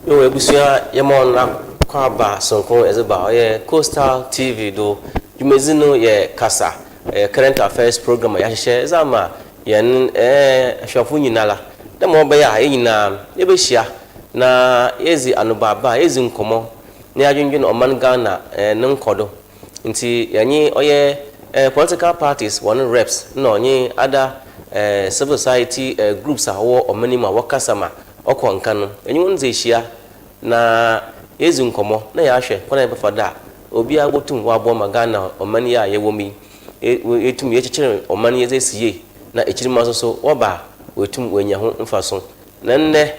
Yo ebusia yamon na kwaba sonko ezeba ye Coastal TV do jumezino ye Kasa current affairs program ya hye zama yen ahwafo nyinala da mo be ya nyina ebehia na yezi anobaba yezi nkomo ne adwendwen oman Ghana ne nkodo nti yanyi oye political parties one reps no onye other civil society groups awo omanima wakasama okwanka no enyi wonze hia na yezi nkomo na ya hwe kwana befada obi agbotum wa bo Ghana omani ya yewomi etum yechichere omani yezesiye na echirima so oba wetum wenya ho mfaso na nne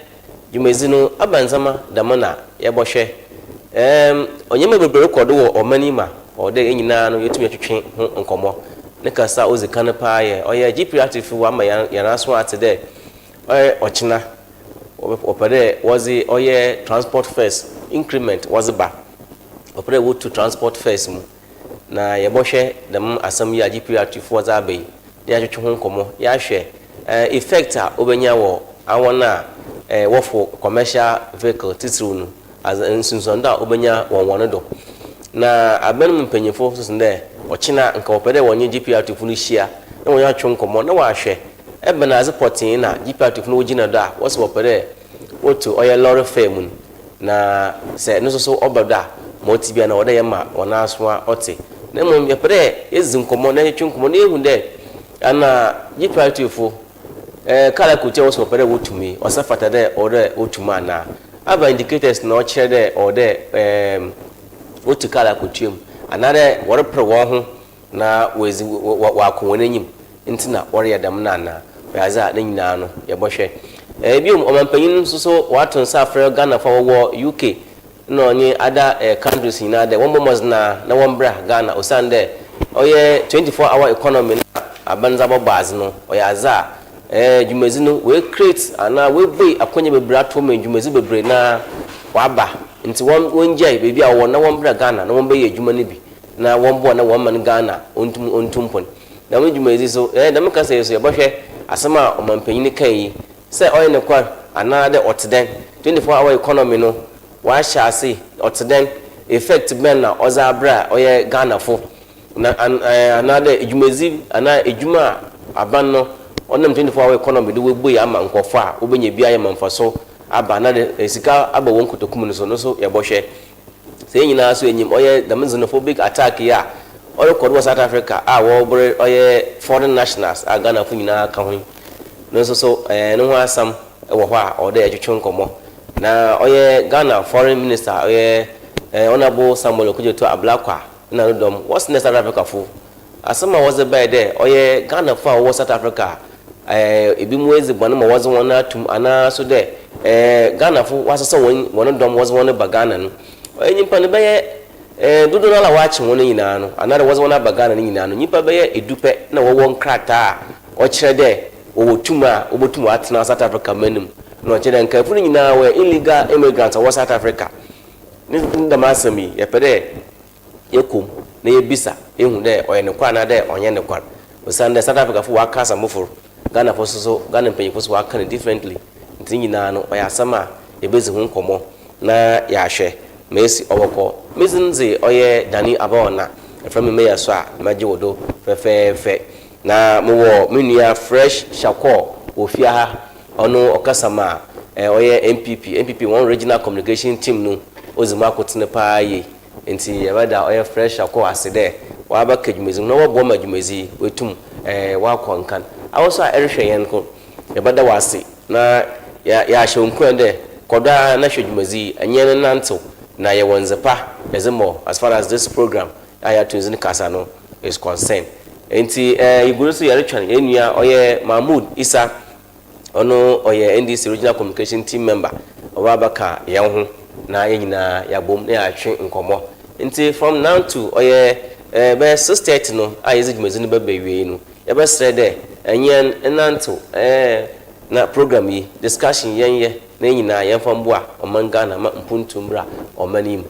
jumezino abanzama damana yebohwe onyema bebre kodo wo omani ma ode enyina no yetum yetwetwe ho nkomo ne Kasa ozikane paaye oye GPRTU wa ma yana so atede oye ochina opere wazi oye transport fares increment wazi ba opere wo to transport fares mu na yebohwe dem asam ya GPRTU wazi abai de atwetwe ho nkomo ya hwe effect a obenya wo awona wofo commercial vehicle titru nu as nsunsunda obenya wonwono do na abenum mpanyefo so nde ochina nka opere wonye GPRTU nu hia na wonya atwe nkomo na wa hwe ebe na azipotin na GPRTU no wogina do a wose opere woto oye lorry fare na se no so obada motibia na wode yema wona asoa ote na mum yepere ezinkomo na yetwe nkomo na ehu de ana GPRTU kala kuche wose opere wotumi osafata de ore wotuma na aba indicators na ochire de ode wotu kala kuchim anare wore pre wo ho na wezi wakonwene nyim ntina wore yadam na na yaza na nyina no yebohwe biom omampanyin so waton sa afre Ghana fa wo UK no onye other countries na de won bomos na wombra Ghana osande oye 24-hour economy na abanza bobaz no oyaza jumezino we create ana we be akonye bebre atome jumezi bebre na waba nti wonjai bebi a won na wombra Ghana na wombe ye juma ne bi na wombo na womman Ghana ontumpon na we jumezi so na meka say so yebohwe asema omampanyin kai say oil ne kwa another otden 24-hour economy no wa shasi otden effect ben na ozabra oye Ghana fo na another ejumezi ana ejuma aban no onam 24-hour economy do we boy ama nkofo a obenya bia ye manfaso aba na de sika aba won kotokum no so yebohwe say nyina so enyim oye the xenophobic attack ya oil code South Africa a wo bore oye foreign nationals a Ghana fo nyina ka ho no so no ho asam wo ho a ode atwetwe nkomo na oye Ghana foreign minister oye honorable Samuel Okujeto Ablakwa na no dom what's next South Africa fo asama was the by there oye Ghana for wo South Africa ebi mu ezibon ma was one atum ana so there Ghana fo wasasa won dom was one ba Ghana no oye nyimpa ne be dodo na la wachi won nyina no another was one ba Ghana nyina no nyimpa be edupe na wo won krata o kire there obotuma atena South Africa manum no chere nka fu nyina we illegal immigrants of South Africa ni ndamasami yepede yekom na yebisa ehu de oye ne kwa na de onye ne kwa osande South Africa fu wakasa moforo Ghana for so Ghana penyi so wakana differently nti nyina no oya sama ebezi hu nkomo na ya hwe mesi oboko mezinze oye dani ABAWANA from me yaso a maji wodo fe na mo menua fresh SHAKUR ofia ha ono okasama oye MPP one regional communication team no ozima kotene paaye enti yabada oye fresh SHAKUR asede wa ba kajumezi no wo ma jumezi wetum wa konkan awoso a erhwe yen ko yabada wase na ya hwonku de koda na hwejumezi anyen nanto na ye wonzepa ezemo as far as this program aya tunzini Kasa no is concerned enti iguru so yare twan enua oye Mahmoud Isa ono oye NDC regional communication team member obabaka yan ho na yenyina yabom na yatwe nkomo enti from now to oye be 6:30 no ayezi jumezini bebewie no yabe srede enyen nanto na program yi discussion yenye na yenyina yemfambo a omangana ma mpuntumbra omanim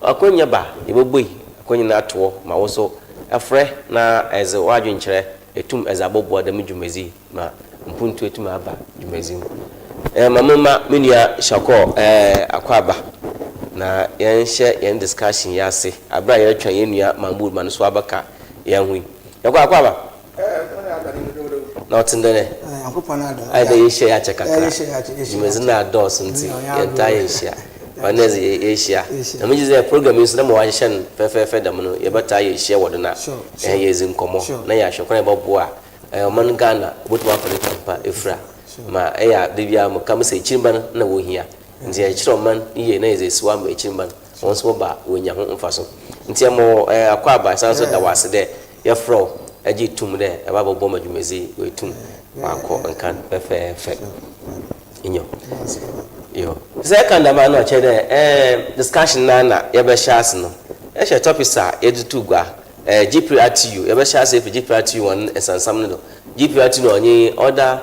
akonya ba yeboboi akonya na to ma woso afre na eze wadwenkyere etum eze abobo da medwumezi ma mpuntu etum aba dwumezi Mama Minia SHAKUR Akwaba na yen share yen discussion ya se abra ye twa yen nua Mahmood man so abaka yen hu Akwaba na otindene akopana do ai da ye share ya chekaka imezina dos nti yen ta ye share panezi ye share na me jize program is na mo wa shen fefe dam no ye beta ye share wodona ye zin komo na ya SHAKUR eboboa man Ghana botu wa kole tampa efra ma eya debia mo kam se chimban na wo hia nti ya chiro man iye na eze siwa ma chimban won so ba wonya ho mfaso nti mo Akwaba sanso da wase de ye fro agi tum de e ba bobo madwumezi we tum akọ nkan fefe inyo yo second ama no che de discussion na ye be shas no e she topic sa ye dutu gwa GPRTU ye be shas e GPRTU won esansam no GPRTU no onye order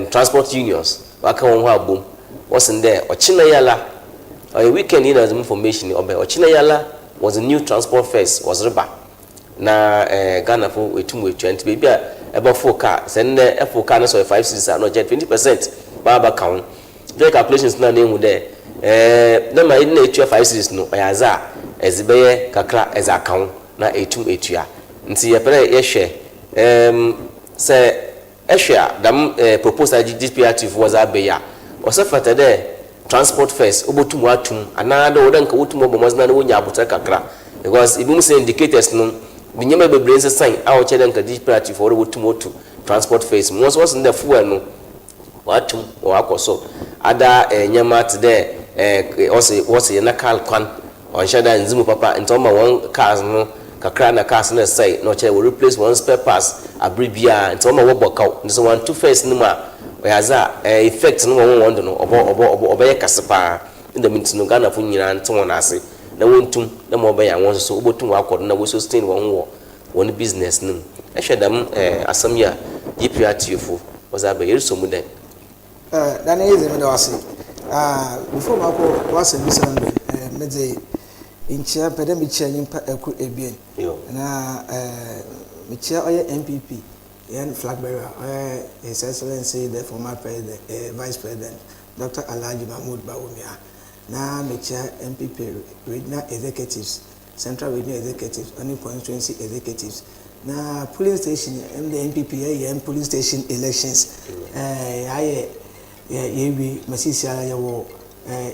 transport unions waka won ho abom wasn't there ochina yala a weekend in as information obe ochina yala was a new transport first was riba na Ghana for wetum we 20 baby about 4 car send the 4 car so 5 cities are not jet 20% baba count the calculations na name there na ma in na 5 cities no ayaza ezibeye kakra as account na etum etua nti ye pere ye hwe say Asia dam proposal GPRTU was abeya osafata de transport first obotum atum anado wodanka wotum obomazna na wonya abota kakra because ibum say indicators no binyama bebrese sign awo chede nka GPRTU for wotum otu transport first once was in the fuel no watum wakoso ada nyama today also was in a car kwan on shada nzimu papa ntoma one cars no kakra na cars na say no che will replace one spare parts abribia ntoma wo bokaw nso one two first nima oyaza effect no won wondo no obo kasepa in the minute no Ghana fu nyina nton na ase na wontum na mo obo ya won so obotum akodo na wo sustain won business nim ehwedam asam ya GPRTU fu was abe yerso mu den dan eze me da wase before mako wase bisando meze inchia pede mi chia nyimpa eku ebien na mi chia oye MPP yan flag bearer His Excellency the former president vice president Dr. Alhaji Mahmoud Bawumia na mi chia MPP regional executives central regional executives only constituency executives na polling station the MPP yan polling station elections yewi masisi ala yawo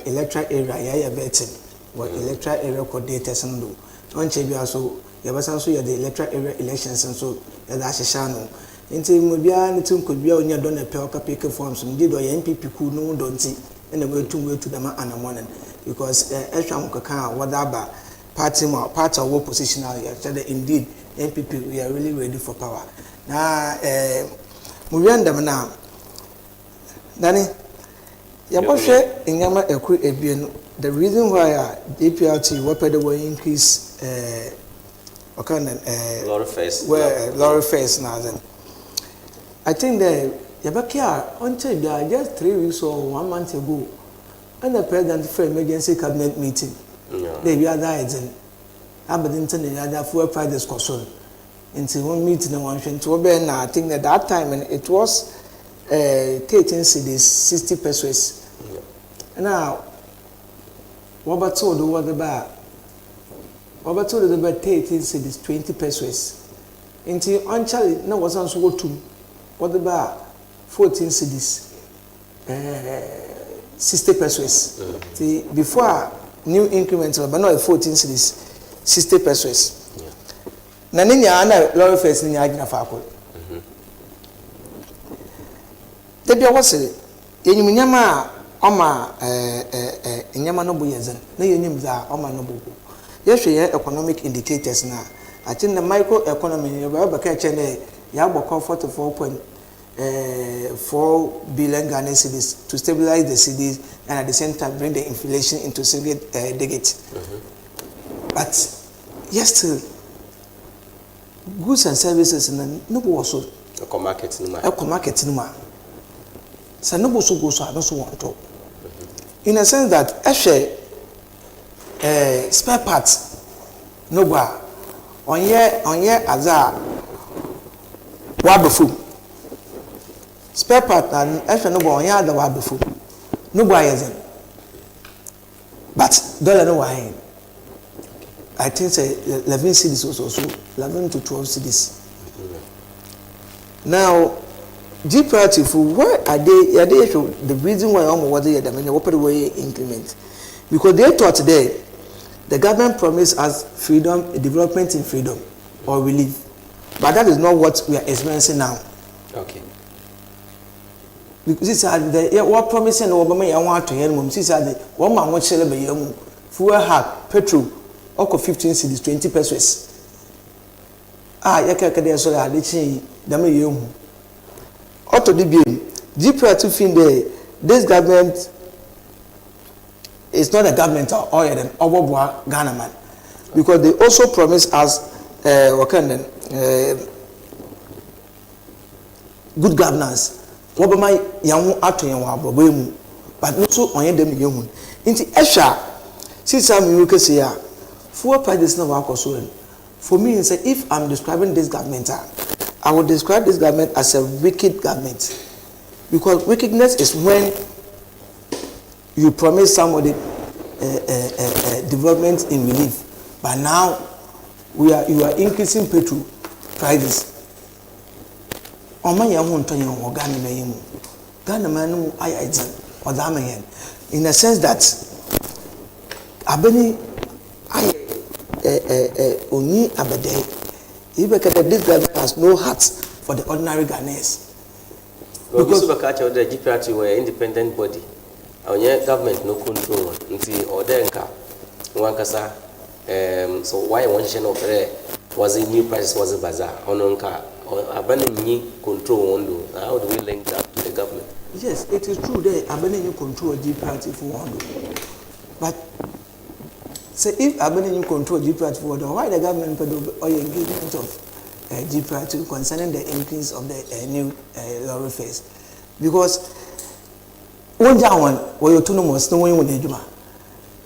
electoral area ya betting what electoral area coordinators and do on chebia so yabasan so ya the electoral area elections and so ya da hyehyɛ no nti mo bia ne tun ko bia onya don na pe ka pick forms no do ya MPP ku no do nti na wetu da ma anamonen because ehwa nkaka wadaba party of oppositional ya said indeed MPP we are really ready for power na mo bia ndam na dani ya bohwe nyama eku ebien the reason why GPRTU what will increase lorry face now then I think that yabakia until just 3 weeks or 1 month ago and the president for emergency cabinet meeting they be other in Aberdeen and other fuel price discussion into one meeting and one to I think that time and it was 13 cities 60 pesos now what about told over the bar? What about told the bar 13 cities 20 pesos? Into on Charlie, no was on so to what the bar 14 cities 60 pesos. See, before new increments, but not 14 cities 60 pesos. Naninya ana lorry face ni agina fakol. Tebia wase yenyunyama Oma nyama no boyezen na yenim za oma no bobo yehwe ye economic indicators na ati na micro economy ye ba ka chene ya gboko 44.4 billion Ghana cedis to stabilize the cedis and at the same time bring the inflation into single digit but yes still goods and services na no bo so market ni ma sa no bo so go so no so want to in a sense that actually spare parts no gba onye aza wa befu spare part and actually no gba onye ada wa befu no boy is but dollar no why I think say 11 cities also 11 to 12 cities. Now GPRTU, why are they the reason why I'm what they the way increment? Because they thought today the government promised us freedom, development in freedom or relief. But that is not what we are experiencing now. Okay. Because this is what promising Obama I want to hear mum. This is one man watch celebrate fuel hack petrol oko 15 cedis 20 pesos. Yakaka so that they change them yum. Auto DBM GPRTU fin there. This government is not a government or oil than Oboboa Ghana man. Because they also promised us good governance. Obama yamu ato yamu abobemu, but not so on them yamu. Inti esha, see some you can say fuel prices na wakoso. For me, say if I'm describing this government, I would describe this government as a wicked government, because wickedness is when you promise somebody development in relief, but now you are increasing petrol prices. Ghana man in a sense that abeni only abede this government has no heart for the ordinary Ghanaians. Because the GPRTU were independent body. Our government no control until order one Kasa. So why one share of was a new price was a bazaar on car or abandoning control on how do we link that to the government? Yes, it is true that abandoning control GPRTU for one. But say if abandoning control GPRTU for one, why the government or engagement of GPRTU concerning the increase of the new lorry fares? Because one down where you autonomous no one with the Juma.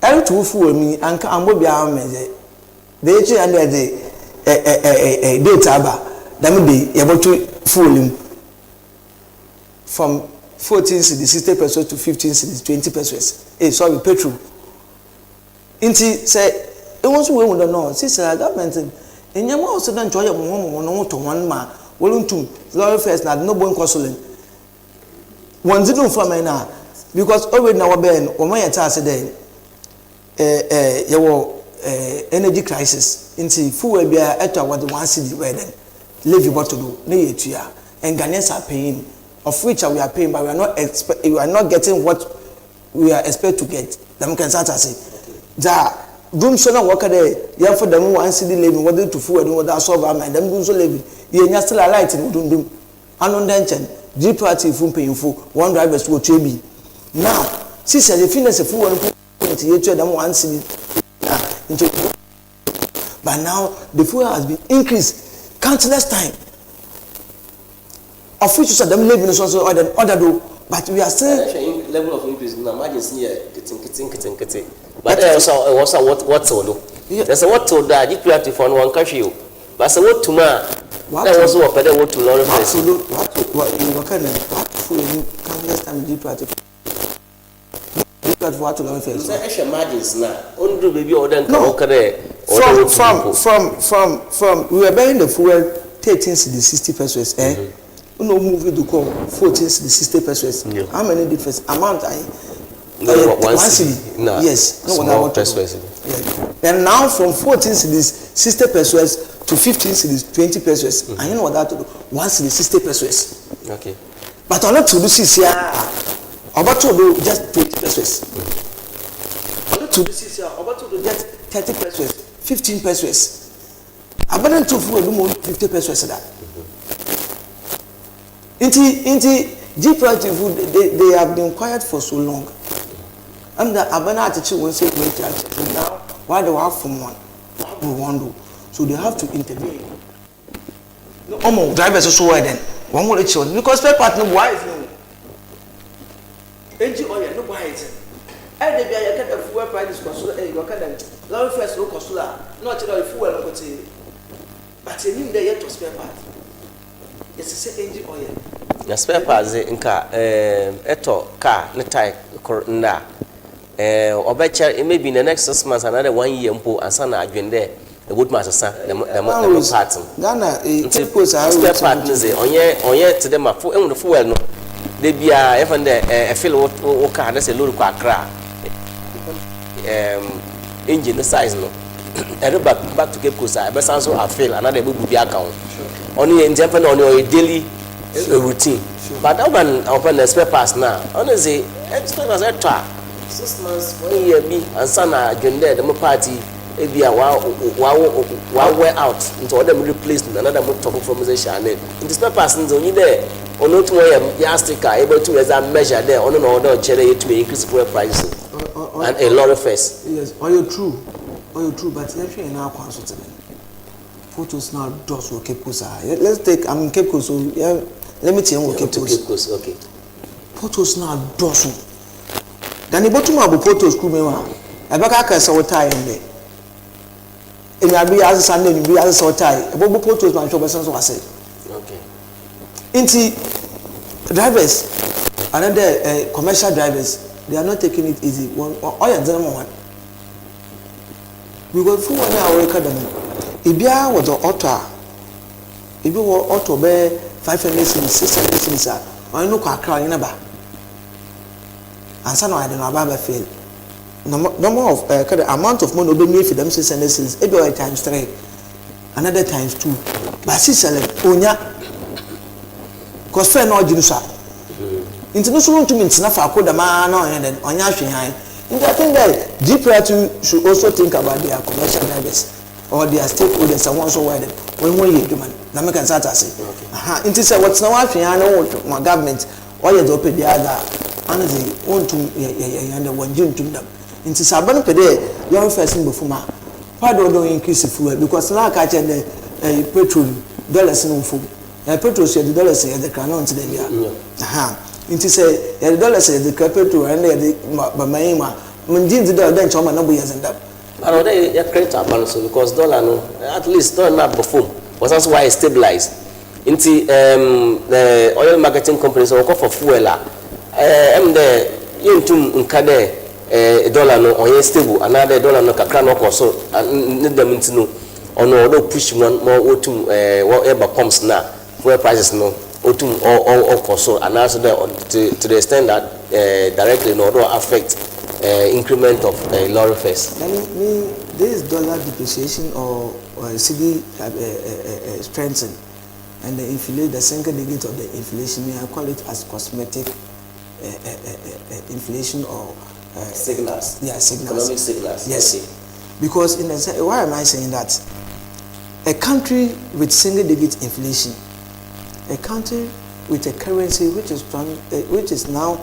Every two fool me and I'm be our message. They actually under the data bar. That would be able to fool him from 14 cedis 60 pesos to 15 cedis 20 pesos. Sorry, petrol. Inti say it was we would know. Since the government in your also don't enjoy one to one man. Well, to lorry fares not no one consoling. One didn't for me now because already now Ben or my task today. Your energy crisis into fuel be at what the 1 cedi where then leave you what to do near to ya and Ghanaians are paying, of which we are paying, but we are not getting what we are expect to get. Them can start to say that room so now work there, yeah for them 1 cedi living whether to fuel and what solve our mind, them do so living. You are still a light in do untension GPRTU from paying for one drivers to be now. Sister, the fitness of fuel but now the fuel has been increased countless time. Of which some them living also other do, but we are still level of increase. Now imagine here, getting. But also what to do? There's a what to that GPRTU for one country. But so what tomorrow? That was what better what to learn. What you were kind of countless time GPRTU. What to learn first. Extra margins now. Only baby or then from we were buying the fuel 13 cedis 60 pesos. No move to call 14 cedis 60 pesos. How many difference amount I? 1 cedi. No. Yes. No small pesos. Yeah. And now from 14 cedis 60 pesos to 15 cedis 20 pesos. And you know what that to do? 1 cedi 60 pesos. Okay. But on not to do this here. About to do just 20 pesos. About to do this year, about to do just 30 pesos, 15 pesos. About to do more 50 pesos that. Inti GPRTU they have been quiet for so long. And the Abana attitude will say now why do we have from one? What we want to do? So they have to intervene. No, drivers also why then. One more children because spare part no why is no. Engine oil no buy it. And they be a kind of fuel price consular you can lorry first no consular not the fuel no go but you need there to spare part. Yes say engine oil na spare parts nka eto car ne type nda obecha maybe in the next 6 months another 1 year mpo ansa na adwende the wood masasa the part Ghana spare part no say onye to them afo enwo fuel no de bia e fan de feel wo car na say load kwa akra engine size no back to Cape Coast I be sanso a fail another be bi account only in Japan on your daily routine but open the spare parts now only say spare parts extra 6 months 1 year bi ansa na adwende the party e bia wa wear out into other replace another top from say channel into spare parts no only there ono to ya sticker able to exam measure there ono no order chere it to increase fuel prices and a lot of face yes are you true but if you now consult photos now does work Cape Coast. Let's take I'm Cape Coast so yeah let me tell you Cape Coast okay photos now does then the bottom of photos crew me one I back I saw tie in there and I be as Sunday be as saw tie about photos man shop so I say okay into drivers another commercial drivers they are not taking it easy one one we go for 1 hour academy ibia was the auto ibi wo auto be 500 600 cedis I no kwa kra yin ba ansa no I dey no aba fail number of the amount of money obe me for them 600 cedis e be times 3 another times 2 but si sele onya cause fair no ojinu sa international to mean na fa ko da ma na onya hwe I think that GPRTU should also think about their commercial drivers or their stakeholders and also where when you do man. Now make an start say. It say what's now my government or you do pay the other and they want to and one June to them. Into Saban pede young person before ma. Why don't increase the fuel because now catch the petrol dollars no full. Petrol say the dollars say the canon to them. Into say the dollars say the petrol and the Mahama. Munjin the dollar then choma no boys end up. And they create a balance because dollar no at least don't not perform. Was that's why it stabilized. Into the oil marketing companies or for fuel the yintum nkade dollar no on stable another dollar no kakra no so need them into no on no push one more otum whatever pumps now fuel prices no otum or so and also to the extent that directly no affect increment of lorry fares. This dollar depreciation or CD strengthen and the inflation, the single digit of the inflation, I call it as cosmetic inflation or signals. Yeah, signals. Economic signals. Yes. Okay. Because in a, why am I saying that? A country with single digit inflation, a country with a currency which is now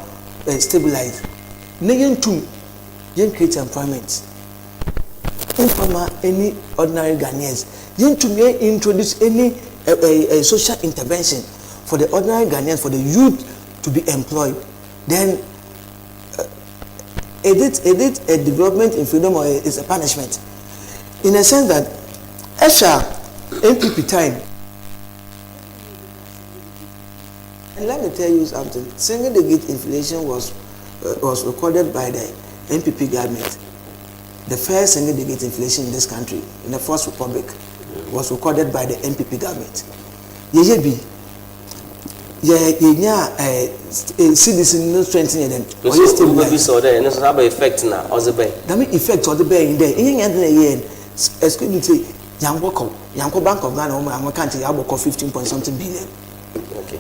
stabilized. Negain to yen create employment. Informa any ordinary Ghanaians. Yen to me introduce any social intervention for the ordinary Ghanaians, for the youth to be employed. Then edit a development in freedom or is a punishment. In a sense that extra MPP time. And let me tell you something. Single digit inflation was recorded by the NPP government. The first single digit inflation in this country, in the First Republic, was recorded by the NPP government. Citizen no strengthening them. So there, and it's have effect now. Also, that mean effect on the bay in there. Excuse me, Yanko Bank of Ghana, my country, I 15 point something billion. Okay.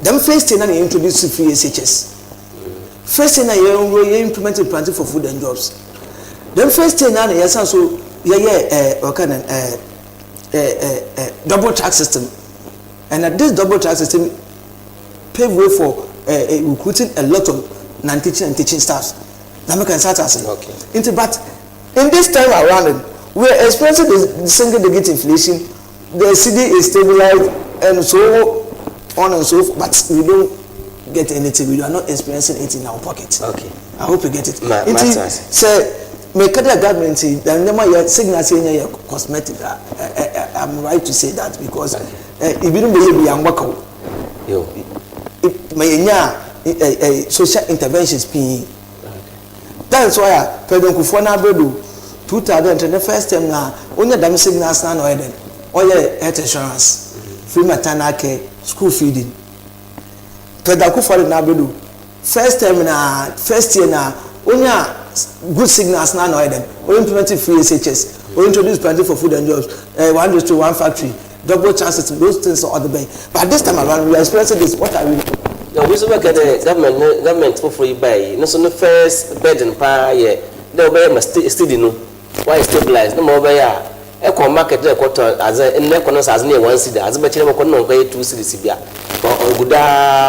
Them first thing I introduced free SHS. First thing I implemented planting for food and jobs. Them first thing I yes so double tax system, and this double tax system pave way for recruiting a lot of non-teaching and teaching staffs. That can start as okay. But in this time around, we are experiencing the single digit inflation. The CD is stabilized and so on and so forth, but we don't get anything. We are not experiencing it in our pocket. Okay. I hope you get it. So, make the government say the signal saying cosmetic. I'm right to say that because if you don't believe young worker, social interventions pin. That's why President Kufona Bedu 2010 the first time na only dam signals na no eden. Oye health insurance, free maternal care, school feeding. President Kufona Bedu first time na first year na only good signals na no eden. We implement free SHS. We introduce plenty for food and jobs. One industry, one factory. Double chances, those things are the bay. But this time around, we are experiencing this. What are we? No, we should work at the government for free buy. No, so the first bed and pie, they'll buy must still no. Why stabilize? No more buy. Eco market, the quarter as a neconus as near 1 city, as much as I can pay 2 cities. But good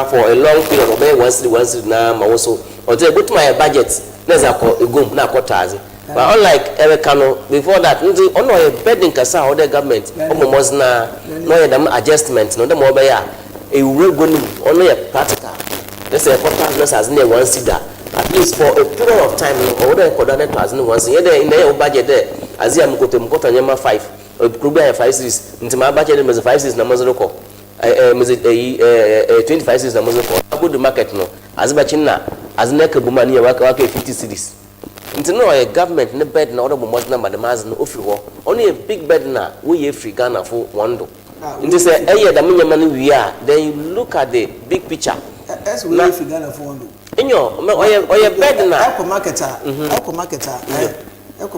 for a long period of 1 city now, also. Or they put my budget, there's a go now quarters. But unlike Electoral, before that, only a bed in Kasa or the government, almost no adjustment, no more by a real good, only a practical. Let's say a quarter as near 1 city, at least for a period of time, or the coordinate as no once in their budget there, as I am going to Yama 5, or Kruba 5 cities, into my budget, as a 5 cities, Namazoko, 25 cities, Namazoko, I put the market no, as Bachina, as Nekabumani, work 50 cities. Into no a government in bed na order most number the mass no offer only a big bed na we free Ghana for one do. Into say the money we are, then you look at the big picture. As we free Ghana for one do. In your bed na eco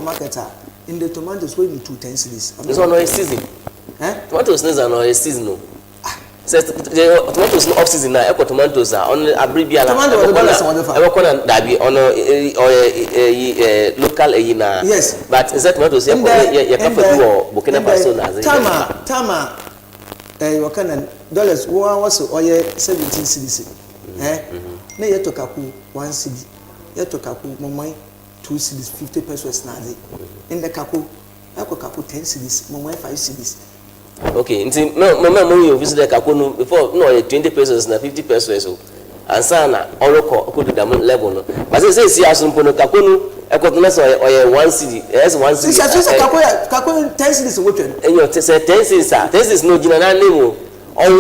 marketer in the tomatoes weighing 210 cities. This one no a season. Tomatoes are no a season. Says the tomatoes off season now. Eco tomatoes are only a bribia. Tomato dabi on local na. Yes. But is that tomatoes? You can for Burkina Faso as Tama. Wakana dollars. One was 17 cities. Na yeto kaku 1 cedi. Yeto kaku momai 2 cedis 50 pesos na zi. In the kaku, eko kaku 10 cedis, momai 5 cedis. Okay, no, you visit the Kakunu before 20 pesos na 50 pesos. And sana, all could the level. But they say, see, as soon as Kakunu, a cottoness or 1 city, as 1 city. Kakunu 10 cities, what? And you say 10 cities, this is no Gina name. On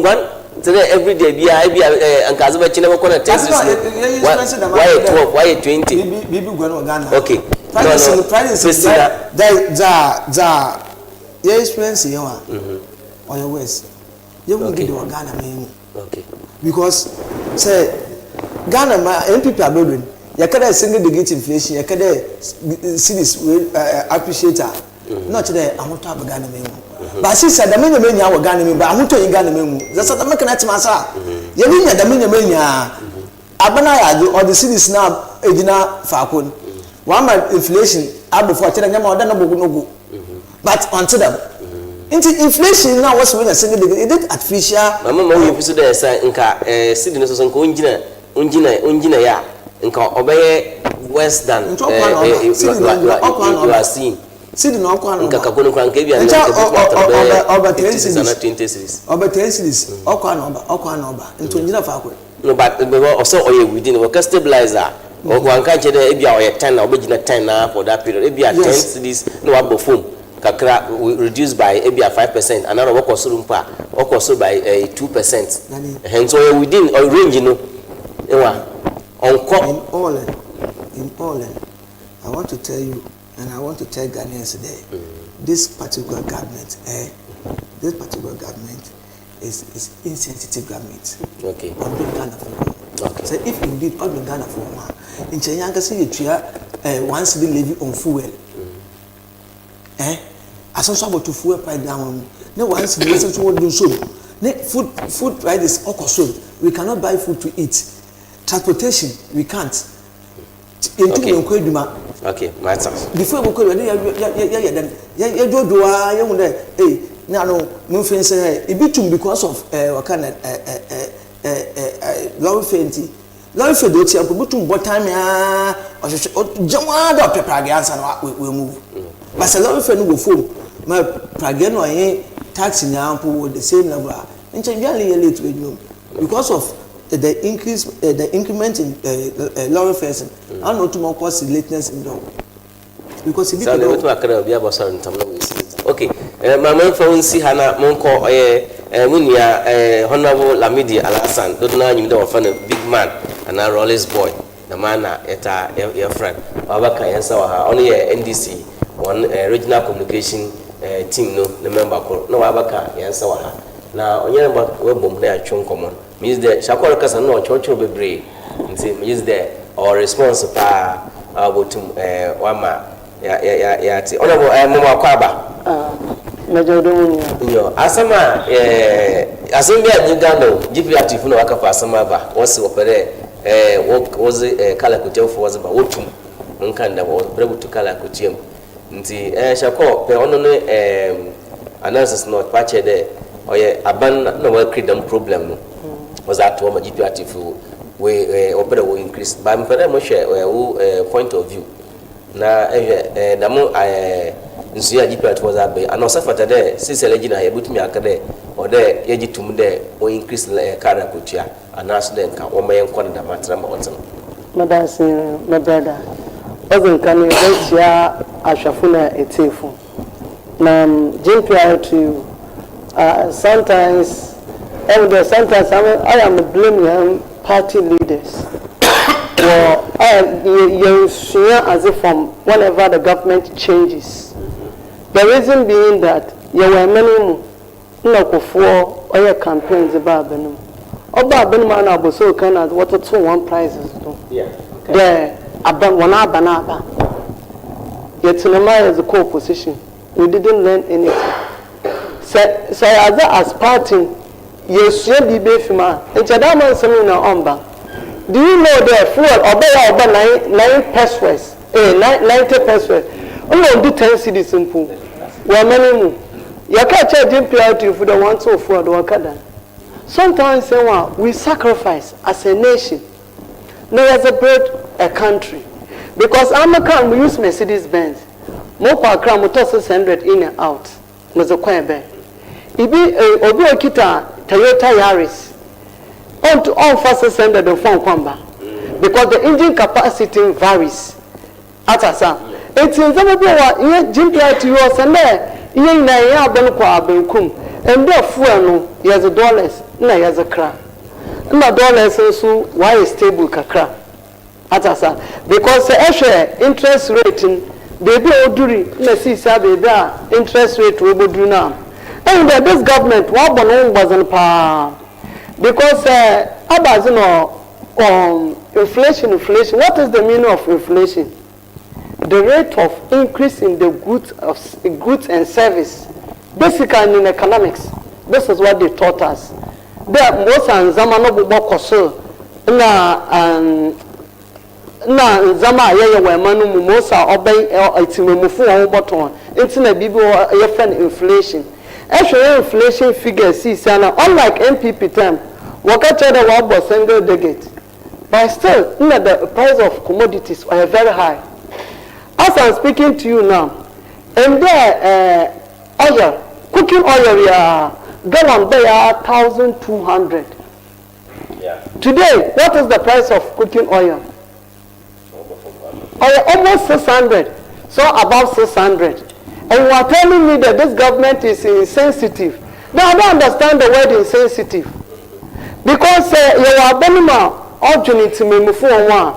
one. Today, every day, be and Kazaba China, why 12, why 20? Okay. Your experience here or your ways. You will be the Ghana man. Okay. Because say Ghana people are building. You can't single digit inflation, you can't see this appreciate her. Not today, I want to have a Ghana man. But she said the many men are Ghana man, but I'm to Ghana man. That's what I'm making at Massa. You mean the many men Abanaya or the cities now Edina Falcon. One inflation, I before telling them, I don't know. But until them, inflation now was when a single degree, it artificial. Mamma, you visit there, sir, in car, citizens on Ungina, ya, in car, obey West than you are seeing. Sitting on Kakunu Crankavia and over 10 cities, over 10 cities, Okanoba, into Ungina Falcon. No, but also within a stabilizer. Or one can't get a 10 or 10 for that period. If you are 10 cities, no above phone. Kakra will reduce by maybe 5%, another work also by 2%. Hence, so within a range, you know, on in all, I want to tell you, and I want to tell Ghanaians today, this particular government is insensitive government. Okay. Okay. So if indeed all been Ghana for in China, see you try once they levy on fuel. As also about to fuel price down. No once the message won't do so. Food price is all consumed. We cannot buy food to eat. Transportation, we can't. Okay, my son. Before we could, no, moving say a bit because of what kind of low fainty. Low for the tea, but what time or Jamad or Pragians and we move. But a lot of friends will phone my Pragan or taxi now with the same level. And late with you because of the increase, the increment in lower fares. I know to more cost lateness in dog. Because if you okay, my man phone see Hannah Monko munia Honorable Lamidi ALHASSAN do na nyim de wo fa na big man and a Rollis boy na man na eta your friend Abaka yensa wa ha ono ye NDC one regional communication team no the member ko na Abaka yensa wa ha na onye ba we bom na atwe nkomo means the SHAKUR Kasa no chocho bebre nti means the our response pa abotum wama ya ti Honorable mo akwaba Yo, asama asembi ajigano GPRTU no wakafa asama ba wose opere woze kala kutefu woze ba wotum nkanda wo prebutu kala kutiem nti SHAKUR pe ono no analysis no pache de oye aban no we create problem no was that to GPRTU we opere wo increase ba mpere mo hwe wo point of view na na mo nso ya GPRTU was abe and also for today since election na ebutumi akade o de yegitum de o increase kara kutua and as den ka o mayen kon da matra ma wotin madasi my brother ozen kan ya ashafuna etefu na GPRTU sometimes I am blaming party leaders. Well, you share as if from whenever the government changes. The reason being that you were many for all your campaigns about Benum. About Benum and Abuso can at what 2-1 prizes. Yeah. The Banaba. Yet Sinema is a co-position. We didn't learn anything. So as party, you should be befima. It's a diamond seminar on bank. Do you know the fuel or 9 pesos? 90 pesos. Only do 10 cities simple. Well, many more. You can't charge GPRTU for the one so for the worker. Sometimes we sacrifice as a nation. Now as a bird, a country. Because I'm a car, we use Mercedes Benz. More per car, motor 600 in and out. Was a coin bear. Ibi obi okita Toyota Yaris. On first 600 the phone kwamba. Because the engine capacity varies. Atasa. It's in some people GPRTU or Sunday. In na ya kwa abenkum. And the fuel no years dollars. Na years a cra. Na dollars so why stable kakra. Atasa. Because the extra interest rate baby oduri na see baby interest rate we do now. And this government wasn't pa because inflation. What is the meaning of inflation? The rate of increase in the goods and service. Basically in economics, this is what they taught us. There most and zamano buboko so na zama ye we manu mumosa obey itimemufu won botton intina bibi ye friend inflation. Actually, inflation figures see unlike MPP time, worker tell the world was single digit. But still, the price of commodities are very high. As I'm speaking to you now, and there oil, cooking oil, gallon they are 1,200. Yeah. Today, what is the price of cooking oil? Oil almost 600, so above 600. And you are telling me that this government is insensitive. Now I don't understand the word insensitive. Because you are benima opportunity me mufo one.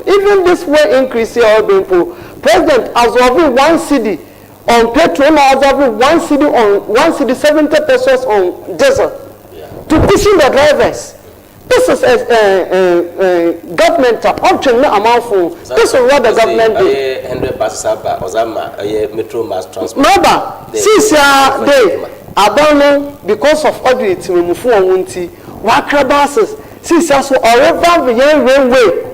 Even this way increase your people. President absorbing 1 cedi on petrol, absorbing 1 cedi on 1 cedi 70 pesos on diesel. To pushing the drivers. This is a government option amount for. This is what the government did. 100 passes up, Ozama, metro mass transport. Remember, since they abandoned because of audit, we move on to Wakra buses. Since also a railway.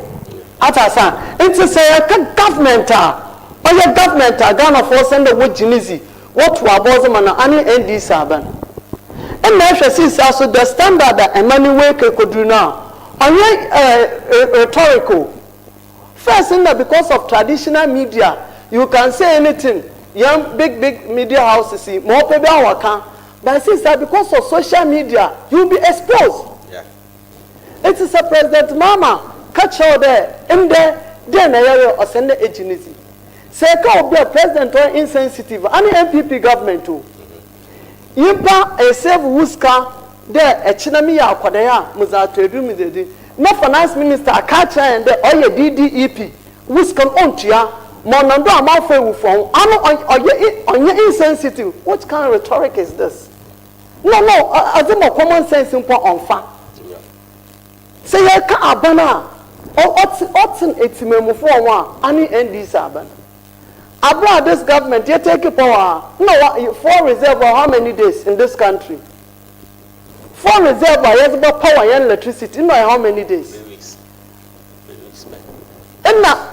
Atasa, it's a government. Or your government, Ghana for send the wood Genesi. What were Bosman and any ND Saban? And now she also the standard that Emmanuel could do now. On rhetorical. First, because of traditional media, you can say anything. Young big media houses see more people can. But sister, because of social media, you'll be exposed. Yeah. It is a President Mama catch out there in there, then area or send the agency. Say, go be a president or insensitive, any MPP government too. Yimpa a save Wuska there a chinami ya kwadaya muzatedu mizedi. No finance minister a catcher and the oye DDEP Wuskan ontia monando amafe ufon on your insensitive. What kind of rhetoric is this? No, as a more common sense in on fa. Say I can't abana or Otson it's memo for one any ND Saban. Abroad this government, you take a power. No, 4 reserve how many days in this country? 4 reserve has about power and electricity. No, how many days? 3 weeks. 3 weeks, man. And now,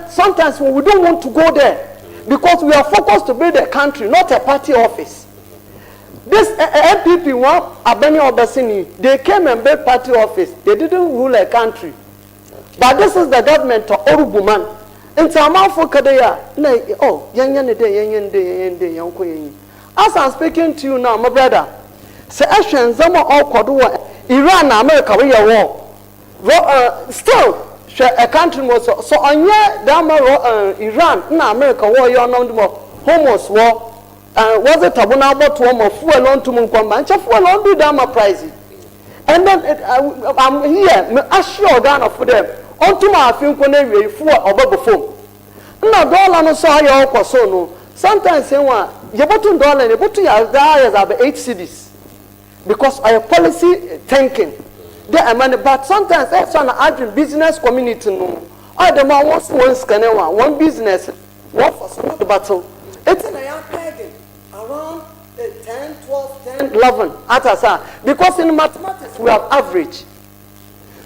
sometimes when we don't want to go there because we are focused to build a country, not a party office. This MPP one, Abeni Obasini, they came and built party office. They didn't rule a country. Okay. But this is the government of Orubuman. And Tamafo Kadea, oh, as I'm speaking to you now, my brother, say Ashen Zama all Kodua, Iran, America, we are war. Still, a country was so on your Dama Iran, America, war, you are not more homos war. Was it abonable to one of fuel on to Munkwamba and fuel on do Dama prize. And then I'm here, I assure Ghana for them. On to my film when fuel or bubble foam. No dollar no saw your no. Sometimes say one, you bought $1, you bought about 8 cities. Because I have policy thinking. There are money, but sometimes that's an urgent business community. No, I the man wants one business, one for some battle. It's in a young pagan around 10, 12, 10, 11 at us. Because in mathematics we have average.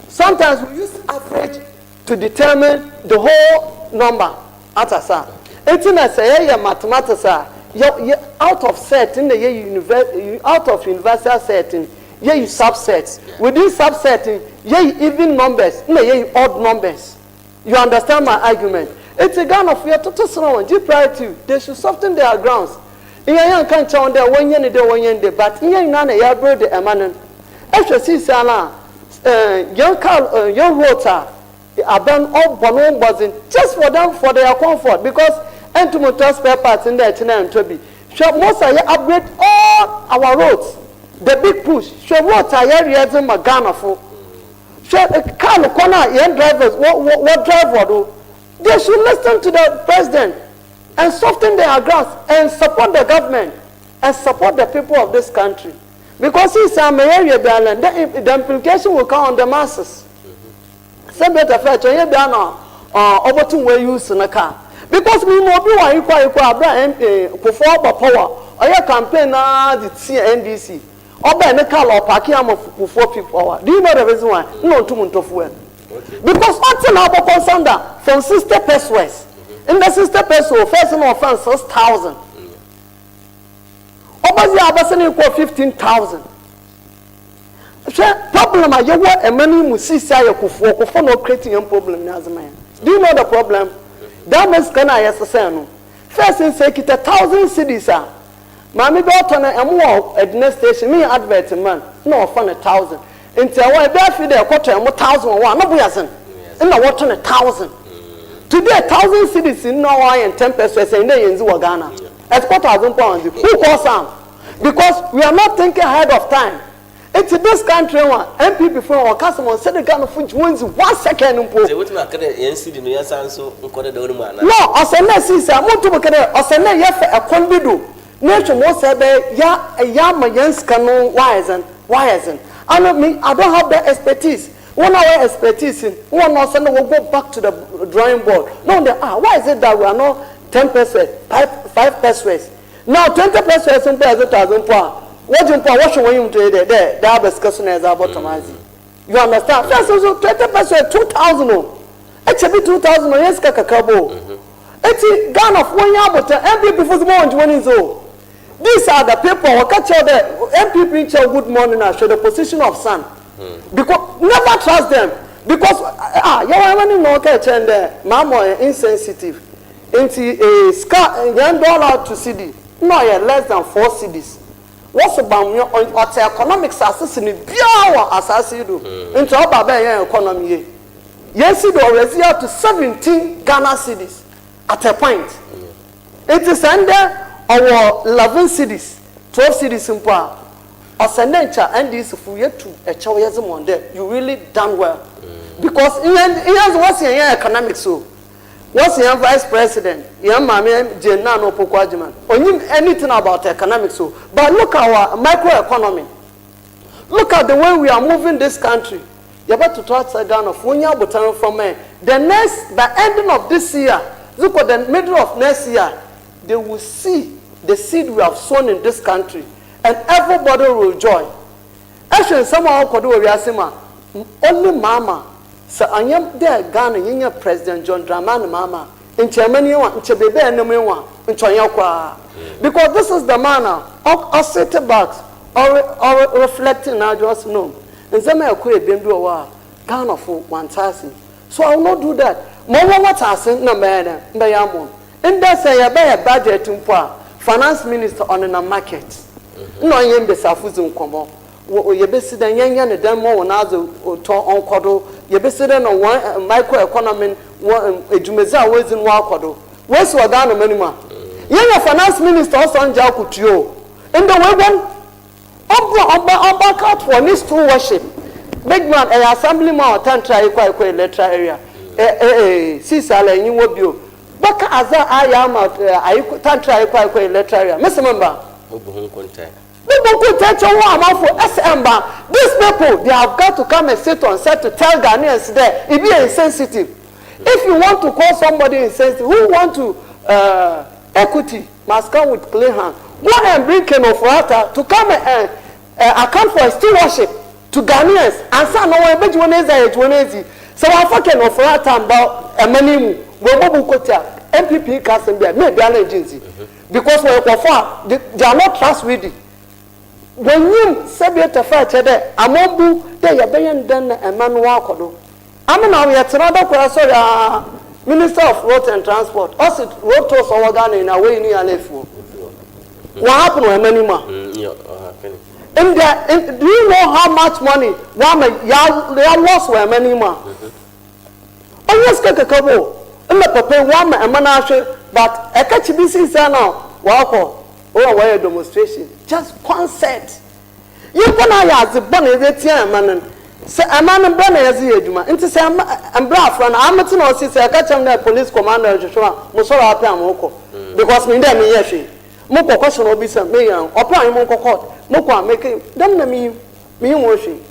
Sometimes we use average to determine the whole number at us. It's in a say mathematics out of set in the out of universal setting. Yeah, you subsets. Within subsetting, yeah, even numbers, no, yeah, odd numbers. You understand my argument? It's a gun of your total strong. GPRTU, they should soften their grounds. In a young country on their 1 year, but in a none, a year, bird, a man. HSC Sala, young water, a band of Bonon buzzing just for them for their comfort because Entomotor spare parts in there, China and Toby. Most I upgrade all our roads. The big push. Show what I hear Magana for. Show a car corner, young drivers, what driver do? They should listen to the president and soften their grounds and support the government and support the people of this country. Because it's a area balance, the implication will come on the masses. Some better fetch, I hear over to where you use in a car. Because we know why you perform power or your campaign the CNDC. Or by the car or parking for 4 people. Do you know the reason why? No, 2 months of work. Because what's an apple concern from sister pesos? In the sister peso, first and offense 6,000. Over the Abassan equal 15,000. Problem I you want a money musisi for no creating a problem as a man. Do you know the problem? That means can I say first and say it 1,000 cities are. Mammy got on a more at the next station, me advert man, no fun 1,000. Until I bear for the quarter and 1,001, no reason. And I want 1,000. Today 1,000 cities in Norway and 10 pesos in Ghana. At £4,000. Who calls some? Because we are not thinking ahead of time. It's this country one MP before our customer said the Ghana food wins 1 second. No, I said, I want to look at it. I said, yes, a convido. Nature was said, ya, a yama yens canon, why isn't? I don't have the expertise. 1 hour expertise in 1 hour, will go back to the drawing board. No, why is it that we are not 10 pesos, 5 pesos? Now 20 pesos and 1,000 pounds. What you wash when you do there? They have discussion as about Tomazi. You understand? First, also 20 pesos, 2,000. It's a bit 2,000. Yes, Kakabo. It's Ghana of 1 year, but MP before the moment when it's all. These are the people who catch the MP picture good morning and show the position of sun. Because never trust them. Because you want to know catch and Mamo insensitive. Into a $1 to CD. No, less than 4 CDs. What's about your economic success in the Biawa assassin do? Into our Baba economy. Yes, it already up to 17 Ghana cities at a point. It is under our 11 cities 12 cities simple. Osenencha and this for you to a chawayasm on there. You really done well. Because he has what's in economics so. What's your vice president? Young mammy Jenano Pokwajiman. Or you anything about economics so. But look at our microeconomy. Look at the way we are moving this country. You're about to talk to Ghana from me. The next, by ending of this year, look at the middle of next year, they will see the seed we have sown in this country, and everybody will join. Actually, someone could do only Mama. So I am there, Ghana, Union President John Dramani Mama, in Germany, in Chebebe, and Nomewa, in Chanyakwa. Because this is the manner of city bags or reflecting our just know. And some are quite been do a Ghana for 1,000. So I will not do that. Mama, what I sent no man, Bayamon. And that's a budget in finance minister on a market. No, I am the Safuzum Como. You be sitting young and then more on other on Kodo. You be sitting on one microeconomy, a Jumeza ways in Wakodo. Where's Wadana Minima? Young finance minister also on Jakutio. In the weapon, back out for this true worship. Big man, an assemblyman, Tantri, quite electoral area. Sisala, you will be. Baka aza ayama Ayikoo Tantri quite electoral area. Mr. Member. These people, they have got to come and sit on set to tell Ghanaians there, it be insensitive. If you want to call somebody insensitive, who want to equity, must come with clean hand. Go and bring Ken Ofurata to come and account for stewardship to Ghanaians. And say, no one bet one is so I fucking Ofurata about a minimum. MPP Kasa be maybe an agency because we they are not trustworthy. When you say to fight there, Amobu, they are being done a man walk. I mean, now we are another question. Minister of Road and Transport. Also, road to Ghana in a way near Lefu. What happened with many more? Do you know how much money they are lost with many more? Oh, yes, get a couple. I'm not prepared one and manage, but I catch this is now. Walk or a demonstration. Just concert. You can ask the bunny that man. Say a man and bunny as you do. Into some and bluff from Amateur or sister, I catch him there, police commander Joshua, Musora Moko. Because me then, yes, Moko question will be some million or prime Moko court. Moko making them me washing.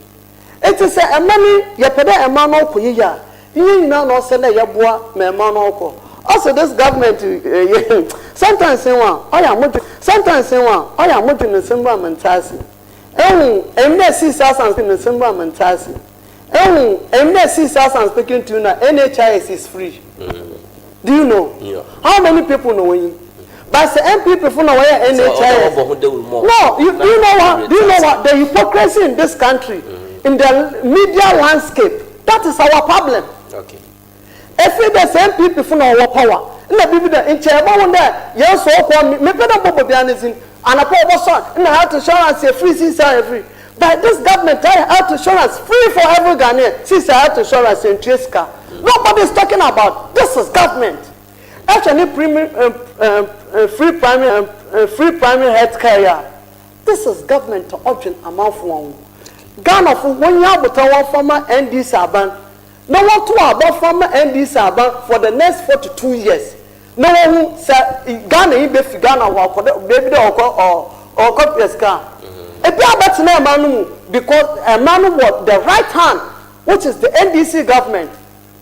It is a money, Yapeda and Mano Kuya. You know, no send a Yabua, me Manoko. Also, this government, sometimes say one, sometimes say one, I am moving the symbol mentasi. And there see us in the symbol mentasi. And there see us speaking to you now, NHIS is free. Do you know? Yeah. How many people know you? But the MP people know where NHIS. No, you know what? Do you know what? The hypocrisy in this country, in the media landscape, that is our problem. Okay. If the same people from our power, in the people in Cheba, yes, so called me, and a poor son, and I have to show us a free sister free. But this government, I have to show us free for every Ghanaian. Sister, I have to show us in Triska. Nobody is talking about this is government. Actually, free primary health care. This is government option amount for one. Ghana for 1 year, but our former ND Saban. No one to about former ND Saban for the next 42 years. No one who said Ghana, if Ghana walk baby or copious car. If you are better than a man, because a man was the right hand, which is the NDC government.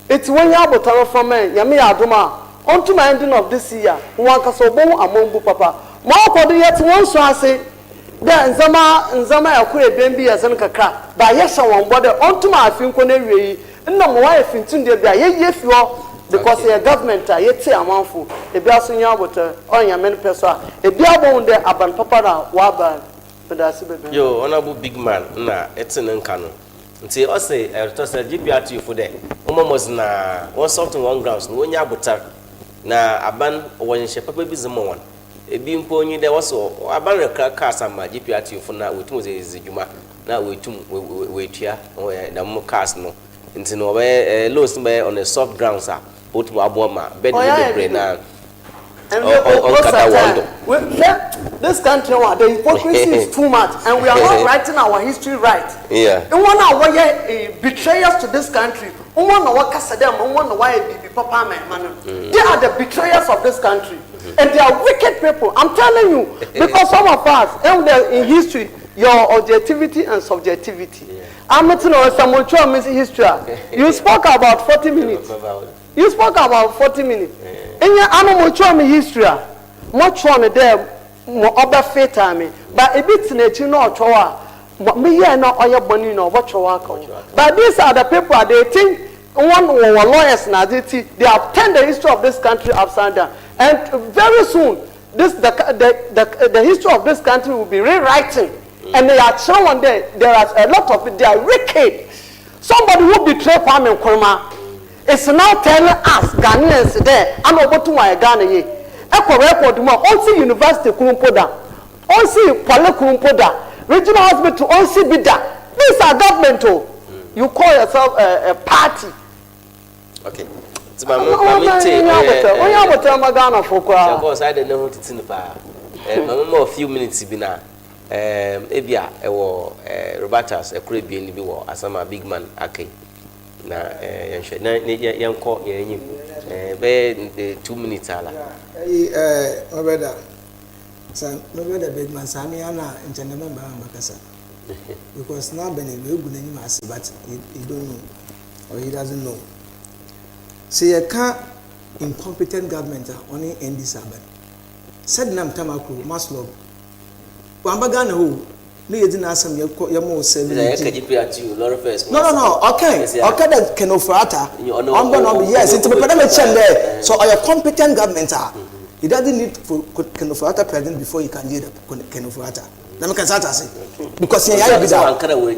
It's 1 year, but our former Yami Aduma. On to my ending of this year, one casobo among papa. More for yet one so I say. Then Zama Akure Bambi as an Kaka. By yes, one body on to my Finconary. No more if in Tunde, if you are because your government, I yet say a mouthful. A Biasunya water on your men person. A Biabon there, Aban Papa, Waba. Yo, honorable big man, nah, it's an uncano. Until I say, I toss a GPRTU for them. Almost na one salt and 1 grounds, no one yabutar. Na Aban or when she papa be the one. A being pony there was so Aban a Kasa, my GPRTU for now with Moses Juma. Now wait here, or the more cast no. Into no way, lost me on the soft grounds, both Waboma, bed with the brain now. And Kata Wando. this country, the hypocrisy is too much, and we are not writing our history right. Yeah. And one of our betrayers to this country. They are the betrayers of this country, and they are wicked people. I'm telling you, because some of us, in history, your objectivity and subjectivity. I'm not know someone show me history. You spoke about 40 minutes. You spoke about 40 minutes. And you animal show me history. Much one there, more other fate time. But a bit nature no choa. Me here no oya boni no what choa. But these are the people they think one lawyers now they have turned the history of this country upside down. And very soon, the history of this country will be rewriting. And they are showing there are a lot of it, they are wicked. Somebody who betrayed Kwame Nkrumah is now telling us, Ghanaians there, I'm about to my Ghana ye. Echo record more, also University Kurumpoda, also Pale Kurumpoda, Regional Hospital, also Bida. These are government. You call yourself a party. Okay. I don't know what it's in the power. A few minutes bina. Ebia ewo Robertas ekrebi ni bi wo asama big man akai na yenhwe na yenko yenyim be 2 minutes ala obeda san obeda big man sami ana ntenema ba makasa because now been we gu nanyim ase but he don't know or he doesn't know say you can incompetent government only end this happen said nam tamakru maslow Wambagana who me didn't ask him your 7 GPRTU lorry first. No. Okay, that can offer I'm gonna be yes, it's a there. So are your competent government he doesn't need for can offer president before he can get can offer let me say because he has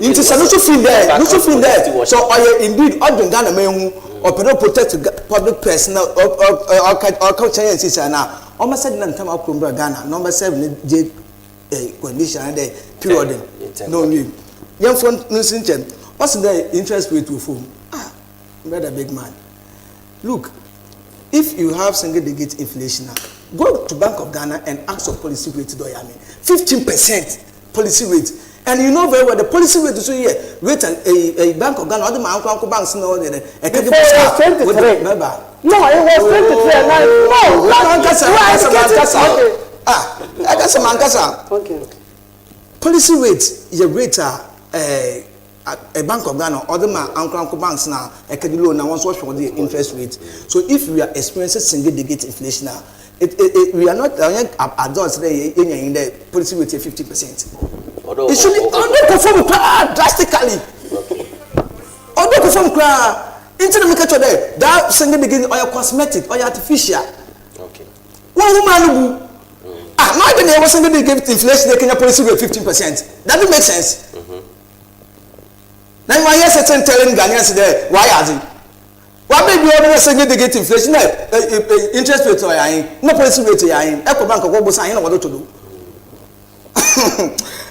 into solution there. So are you indeed urging Ghana men or protect public personnel or culture and sister now. Almost said time up Ghana number 7 condition and the period no new young phone nursing what's the interest rate to phone brother big man look if you have single digit inflation go to Bank of Ghana and ask for policy rate to do 15% policy rate and you know very well the policy rate is here rate a Bank of Ghana other uncle banks no there no it was 23 I got some Kasa. Okay. Policy rate, your rate a Bank of Ghana, other uncle banks now, a can loan now once watch for the interest rate. So if we are experiencing single digit inflation now, we are not adults there in the policy rate 50%. It should be underperform drastically. Underperform into the market today. That single digit or your cosmetic or your artificial. Okay. One woman. Not even they wasn't going to give inflation, they can policy rate 15%. That doesn't make sense. Now, why are you telling Ghanaians there? Why are they? Why may be able to get inflation? Interest rate or no policy rate. Echo Bank of Wobos, I know what to do.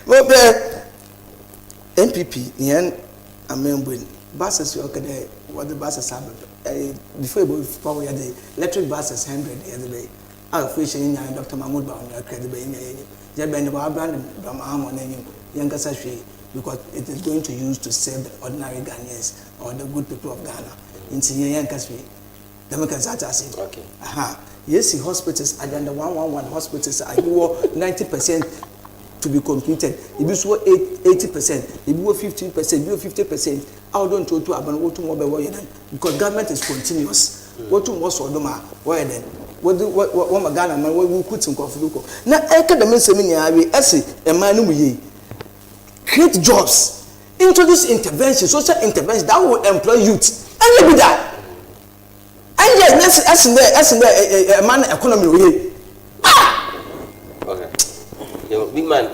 Well, MPP, I remember buses, okay, what the buses have before we had the electric buses 100 the other day. Fishing in Dr. Mahmoud Brown, credible in Japan, MAHAMA, Kasa, because it is going to use to save the ordinary Ghanaians or the good people of Ghana. In Senior Kaspi, the Makasata say, okay. Yes, the hospitals, agenda 111 hospitals, I do 90% to be completed. If you saw 80%, if you were 15%, you were 50%, I don't know to happen, what to mobile because government is continuous. What to most of them are, where then? What Ghana man we put some coffee. Now, academic seminar, we essay a man who create jobs, introduce intervention, social intervention that will employ youth. And you be that. And yes, as in there, a man economy. Okay. Big man,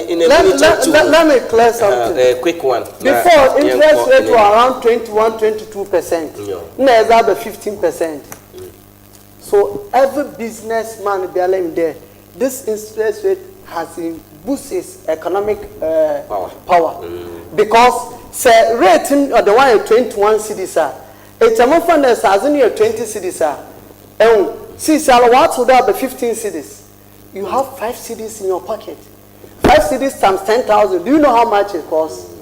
in a let me clear something. A quick one. Before interest rate were around 21-22%. Now it's about 15%. So every businessman there, this interest rate has boosts economic power. Because say rating or the one at 21 cities it's a more fund as in your 20 cities See, Salawat would have 15 cedis. You have 5 cedis in your pocket. 5 cedis times 10,000. Do you know how much it costs?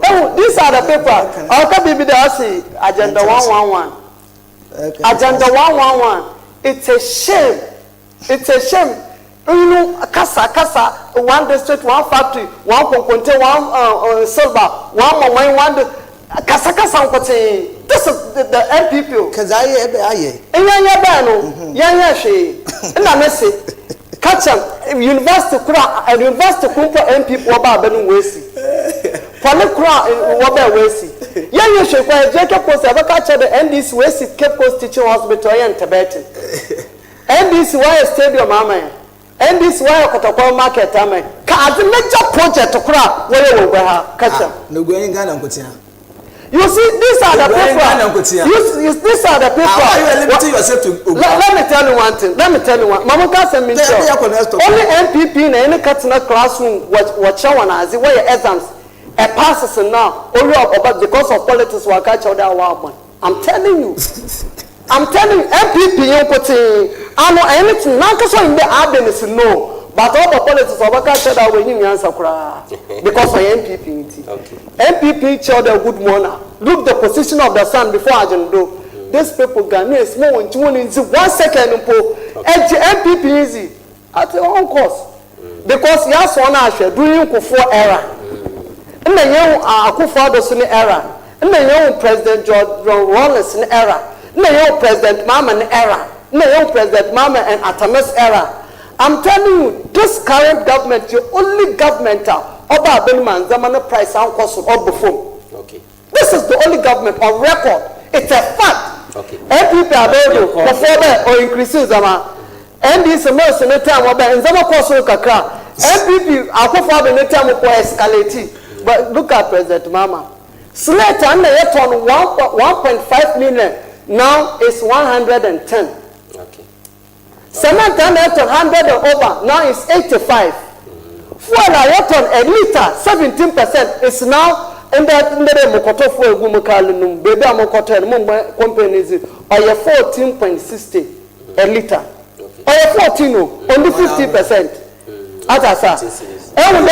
Oh, these are the paper. I'll be the Agenda 111. Agenda 111. It's a shame. It's a shame. You know, Kasa, one district, one factory, one contain, one silver, one wine, one Kasa. This is the NPP. Because I and I say, catch them. University Kumpa NPP about Benu Wesi. Polycra Wabba Wesi. You should play Jacob Post ever catch the NDC Wesi Cape Coast Teaching Hospital and Tibetan. NDC Wire Stadium, Mama. And this way, Kotoko market, Amen. Can the major project to crap where you will catch them? No going Ghana Kutina. You see, these are the people. These are the people. How are you limiting yourself to? Let me tell you one thing. Mama Kasa means only MPP in any Katina classroom what shown as the way exams a passes now only about because of politics will catch out that one. I'm telling you. I'm telling you, MPP you put in. I know anything. Not because in the absence no, but all the politics of catch that when you answer because of MPP. Okay. MPP showed a good money. Look the position of the sun before I can do. These people Ghanaians small and 1 second MPP easy at their own cost. Because yes one actually doing for error. And the young Akufo does in error. And the young President John Rawlings in error. And the young President Mama in error. And the young President Mama and Atamas error. I'm telling you, this current government, the only government about Benman Zamana price and cost of before. Okay. This is the only government on record. It's a fact. Okay. MPP are able before or increases Zama. And this is most in the time of the Zama cost of Kakra. MPP are performing the time of escalating. But look at President Mama. Slate and the on 1.5 million. Now it's 110. Okay. Cement and 100 and over. Now it's 85. Fuel a liter 17% is now in the Mokoto for Gumukalunum, baby Mokoto and companies or 14.60 a liter. Or 14 only 50%. As and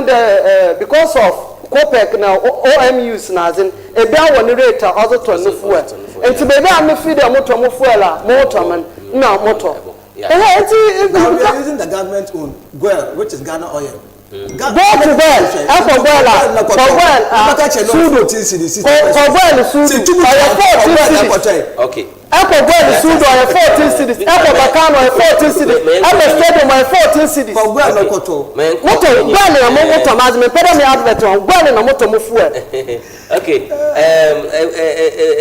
there, because of COPEC now, OMUs now, a bell on the rate of other to fuel. And to be there, I'm feed a motor motorman, no motor. Now we are using the government owned well, which is Ghana oil. Go to well, for okay. Apple well, Sudo, I 14 cities. Apple Bacano, I 14 cities. Apple Stadium, I 14 cities. For well, no koto. Motor, well, a motor, Mazme, put me advert on well in a motor move. Okay.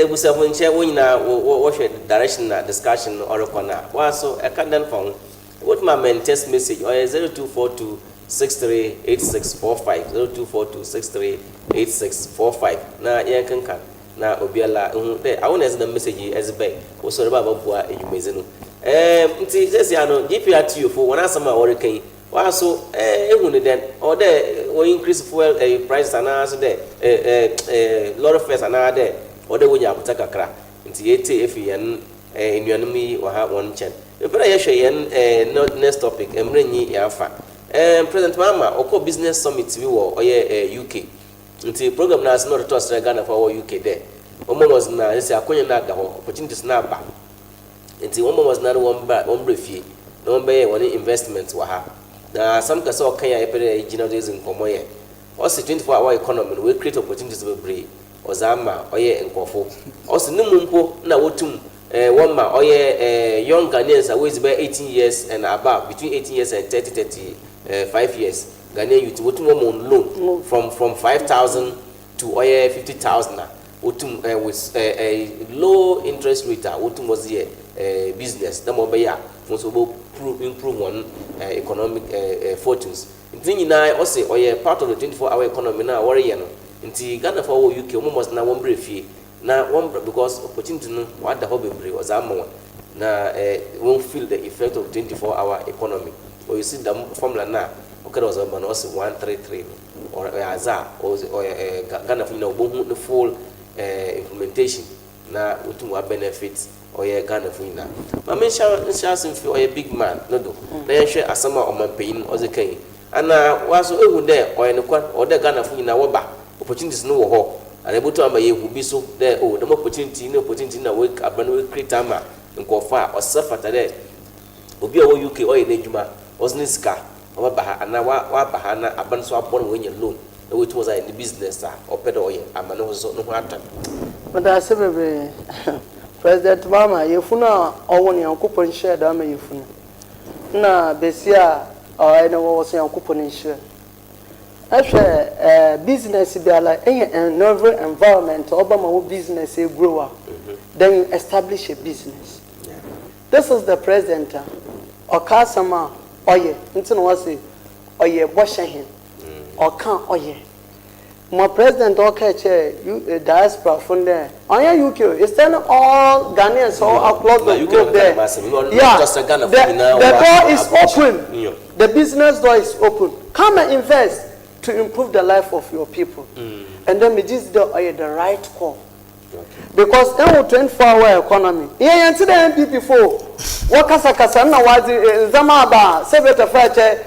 It was a when watch direction discussion or corner. Was so a candle phone. What my main test message or 0242 638645 0242 638645 na yankanka na obiala I want as the message as be o so ba bua edwumezi no nti sesi ano GPRTU for one asama ore kan wa so ehunu den or there o increase fuel price ana so there lot of fares ana there or there wonya abuta kakra nti yete efi yan enuanum yi wa ha won chen ebra ye hwe yan next topic emrenyi yafa President Mama oko business summit we wo oye UK nti program na asno to Australia Ghana for UK there omo was na say akonya na da ho opportunities na ba nti omo was na one brefie na one be one investment wa ha na some ka so kan ya epere regional days in komoye also 24-hour economy we create opportunities we bring ozama oye nkofo also numu mpo na wotum one ma oye young Ghanaians are be 18 years and above between 18 years and 5 years Ghanaian youth wotum on loan from 5,000 to 50,000 wotum with a low interest rate wotum was here business the more beya so improve one economic fortunes nti na also oye part of the 24-hour economy na worry no nti Ghana for UK almost na one brefie na one because opportunity no what the hobby brave was am na won't feel the effect of 24-hour economy or you see the formula na okay was about also 133 or azar or Ghana for no the full implementation na utum benefits oye Ghana funa ma me sha asemfi oye big man no do na ye hwe asama o manpayin o ze kan ana waso ehu de oye ne kwa o de Ghana funa wo ba opportunities no wo ho ana ebuto ama ye hu bi so de o the opportunity na we abana we create ama nkofa o safata de obi a wo UK oye na adwuma osniska o ba ha ana wa ba ha na aban so abon wo nya loan na we to was in the business or pedo oye amana ho so no ho atan but I say bebe President Mama yefuna owo ne yankopon share da ma yefuna na besia o ene wo so yankopon share ahwe business bi ala novel environment obama wo business e grow up then you establish a business. This is the president or Kasa oye nti no wase oye boshe hin or kan oye my president okay you diaspora from there on UK it's then all Ghanaians all across the globe there. Yeah, the door is open. The business door is open. Come and invest to improve the life of your people. And then we just do the right call. Because in 24-hour economy, yeah, and today MP before, what Kasa na wazi zama ba sebeta fache,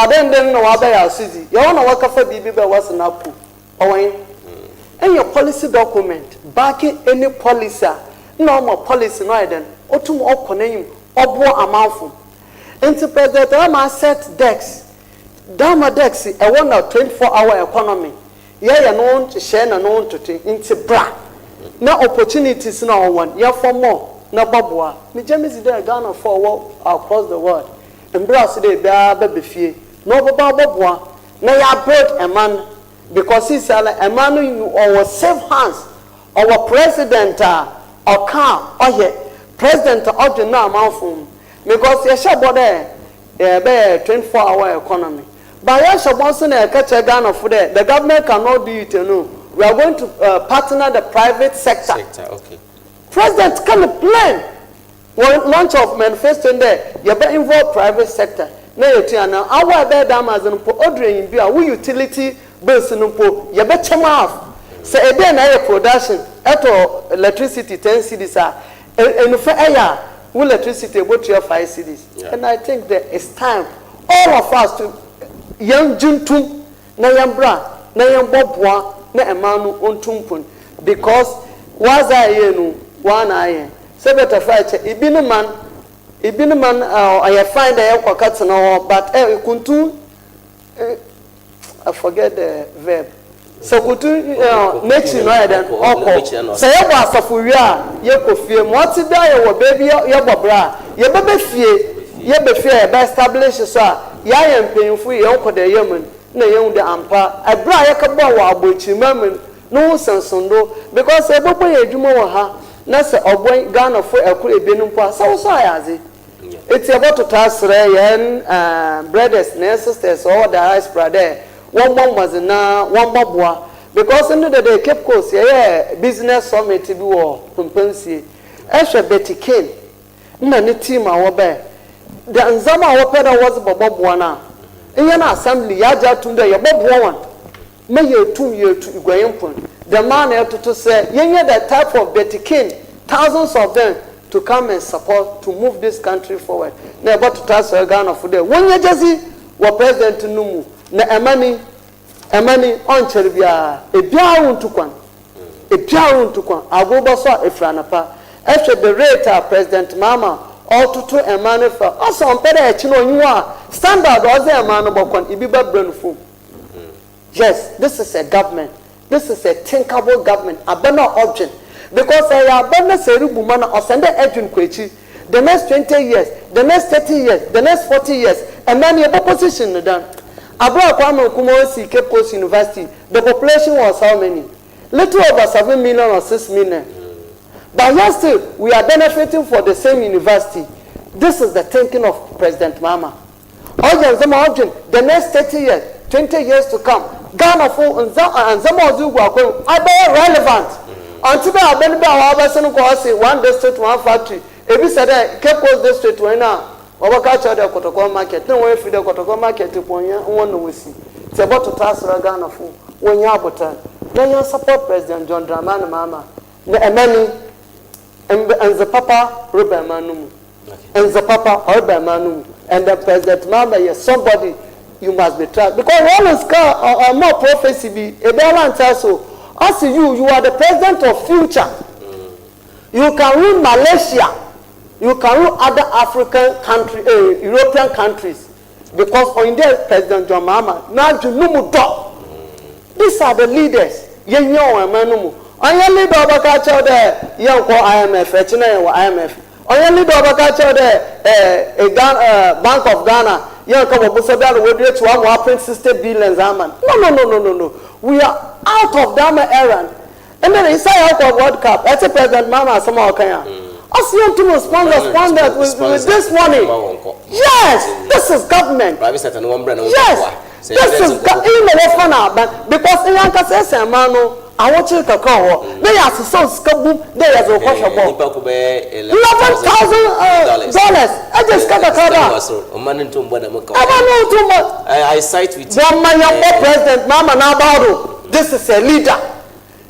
then no wabaya city. You wanna work for BB was an apple. And your policy document backing any policy, no more policy, no then, or to more opening or more amount. Into President Rama set decks. Dama decks a 24-hour economy. Yeah, known to share and known to into bra. No opportunities no one. Yeah, for more. No babwa. Me James is there Ghana for across the world. And brass de baby fee. No babwa. Now you brought a man because he's a man who our safe hands. Our president or car or here. President of the now mouth because you shall go there. 24-hour economy. But yes, once in a catch a Ghana for that, the government cannot do it. We are going to partner the private sector. Okay. President can plan. One launch of manifesto there. You better involve private sector. Now you tell now. Our bed Amazon for ordering in beer. We utility bills in po. You better off. Say again, I production. At electricity 10 cities are. And for air, we electricity about 5 cities. And I think that it's time all of us to young juntum na yambra na yambobwa na emanu ontumpun because was I yenu one aye sebeta fight ibinu man I find a kwakata no but kuntu I forget the verb so kuntu nature no then oko say yebo asafu wi a ye kofie mo ti da ye wo baby ye bobra ye bebe fie be establish so ya yam penfu ye onko de yemun na ye de ampa abra ye ka bo wa abochimam no sansondo because e bobo ye adwuma wo ha na se obon Ghana fo ekure ebenum po so ayaze it's about to tasre yen brothers and sisters all the diaspora there one was na one boboa because in the day Cape Coast ye business summit bi wo pempensie ehwe betikin na ne team a wo be the Nzama Wapeda was Bobuana. In an assembly, Yaja Tunda, your Bob one. May you 2 years to Guayampun. The man had to say, you that type of Betty King, thousands of them to come and support to move this country forward. Now, about to transfer Ghana for them. When you just see what President Numu, na Emani on Cheribia, a Biaun to one, a Biaun to one, I go back a Franapa. After the rate, President Mama. All to a man for also on better you are standard or the man about Ibiba Brunfu. Yes, this is a government. This is a thinkable government, a better option. Because I have better Serubu man or send the Edwin Kwechi the next 20 years, the next 30 years, the next 40 years, and then your opposition done. Abra Kwame Kumosi Cape Coast University, the population was how many? Little over 7 million or 6 million. But yet still, we are benefiting for the same university. This is the thinking of President Mama. The next 30 years, 20 years to come, Ghana for and Zamazu are relevant. Until I have one district, one factory. If you said Cape Coast district, when now, our culture, the Kotoko market, no way for the Kotoko market to one we see. It's about to pass Ghana for when you are but then you support President John Dramani Mama. Many and the papa Robert Manum. And the papa Robert Manum. And the President Mama is somebody you must be tried. Because one is more prophecy be a balance also. As you are the president of future. You can rule Malaysia. You can rule other African countries, European countries. Because on there, President John Mahama, now you know talk. These are the leaders. You know, Manumu. On your leader of a culture there, you call IMF, IMF. On your leader of a culture there, Bank of Ghana, you come up with a to 1.60 billion. No. We are out of that era. And then inside out of World Cup, that's a President Mama Samoa Kenya. I see him to respond with this money. Yes, this is government. Yes, this is government. Because in Yanka says, Mano, I want you to call. They are so scabu, they are so questionable. $11,000. I just got a car. I cite with you. President Mama Nabado. This is a leader.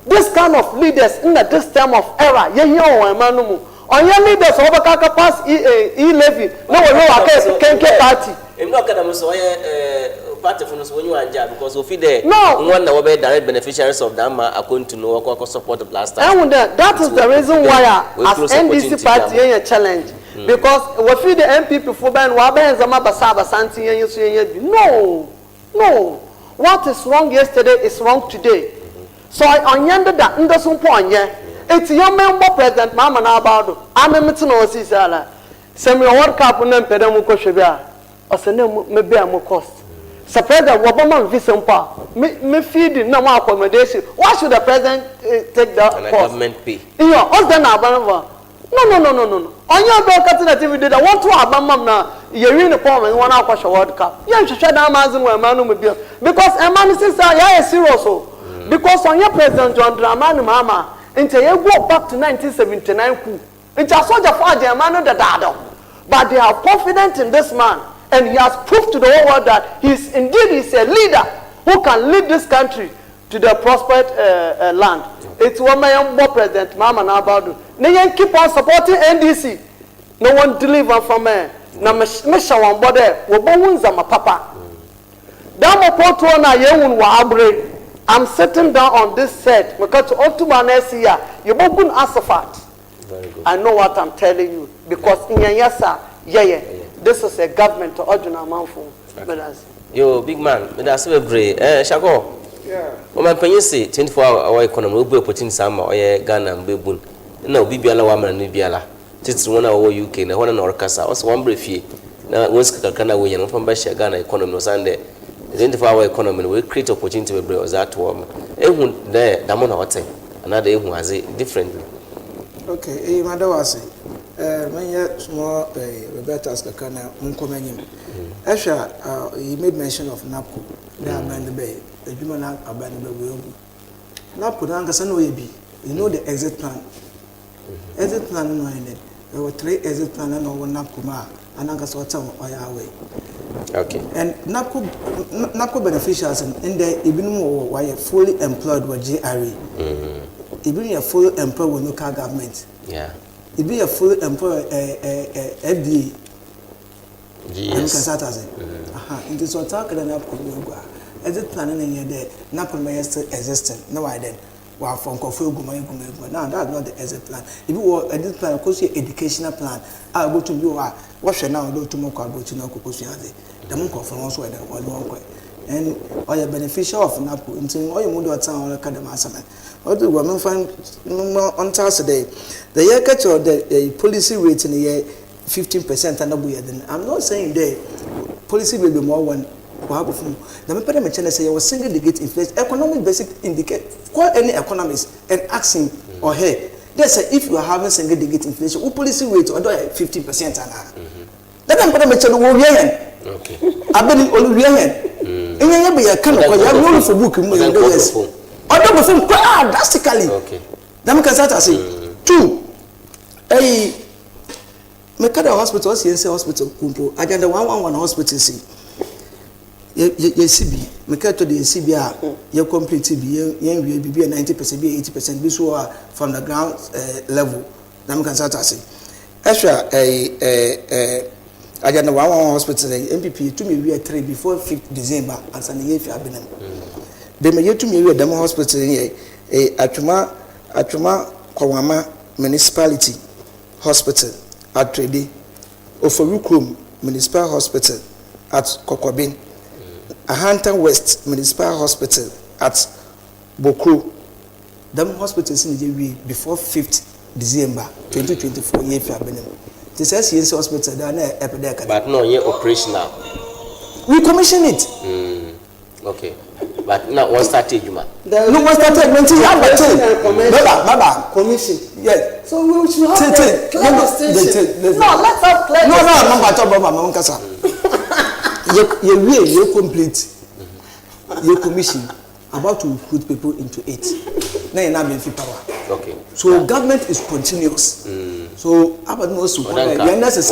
This kind of leaders in this time of era, Manumu. On your leaders, Obakaka pass e-levy. No, I can't party. I'm not going to party from when you are because we feel there. No, one of the direct beneficiaries of Dama are going to know what support of last time. And that is the reason why, as NDC party, a challenge. Because we feel the MPP for Ben Waben Zama Basaba Santi. No. What is wrong yesterday is wrong today. So I yonder that in the point, it's your member President Mama Nabado. I'm a Mitsuno Sisala. Send me a World Cup and then Pedamuko Shibia. Or send them maybe a more cost. Suppose that Wabama Visampa. Me feed no more accommodation. Why should the president take the cost? Government pay. Yeah, what's the Nabanova? No. On your broadcasting activity, I want to Abama now. You're in the form and 1 hour World Cup. You should shut down Mazin where Manu will be. Because a man is serious. Because on your president John Dramani Mama. Until you go back to 1979 coup. It's a soldier for the man the dado. But they are confident in this man. And he has proved to the whole world that he is indeed a leader who can lead this country to the prospered land. It's one man more president, Mama Nabadu. They keep on supporting NDC. No one deliver from me. Na mesha one body. Wobonza ma papa. Damo potro na yewun wa abre. I'm sitting down on this set because to October next year, you won't asafat. Very good. I know what I'm telling you because in Yanyasa, this is a government to original manful. Yo, big man, that's a brave. Shakur. Yeah. When you say 24-hour economy, we'll be putting some or Ghana and Bebun. No, Bibiala woman and Bibiala. It's 1 hour UK, and 1 hour Kasa. Also, one brief fee. Now, once Kakana, and from Basha Ghana economy was Sunday. The 24-hour economy will create opportunity to bring us that warm. Everyone there, Damon or Ten, another one has it differently. Okay, Madawasi. When you're small, Roberta's the kind of uncommon. Asha, he made mention of NAPCO. They are by the bay. The human are by the way. NAPCO, Nangasan will be. You know the exit plan. Exit plan, no, there were 3 exit plans and one NAPCO. And Nangaswata or Yahweh. Okay. And NAPCO beneficiaries in there, even more why fully employed with GRE. Even a fully employed with local government. Yeah. It be a fully employed FDA. Yes. In this attack, and NAPCO, as it planning in there, NAPCO may still existing. No, I did. Well, from Kofu Gumay. Now, that's not the exit plan. If you were a exit plan, of course, your educational plan, I'll go to you. What shall now do to Moko about to know Kokusiazi? The Moko from also and and all your beneficial of NAPCO until all your mood at town or academy. What do women find on Thursday? The year catch or the policy rate in the year 15% and I'm not saying the policy will be more one. The Mepere Channel say was single digit inflation, economic basic indicate, call any economist and asking or hey, they say if you are having single digit inflation, what policy rate or 15% and let them put a Channel will be okay. I've been all be and you be a kind of you for book drastically. Okay. Them can start say 2 a Mekada hospital, CNC hospital, Kumpo, agenda 111 hospital see. CB, Mekato the CBR, you complete CB, you be 90%, be 80%, be so from the ground level. nam kan sata se extra agenda one hospital MPP to me we 3 before 5th December and san ye fi abenam de me yetu me we dem hospital here atwuma kwawama municipality hospital at Trade Oforukrom municipal hospital at Kokobin Ahantan West municipal hospital at Bokro. Them hospitals in the before 5th December 2024 year for Benin. This is hospital down there epidemic. But no, you're operational. We commission it. Okay. But now one started, you man. No one started. Baba commission. Yes. So we should have clear station. No, let's have clear. No, Mama Kasa. You complete. Your commission about to recruit people into it. Now you're not being power. Okay. So government is continuous. So about no support. You're not a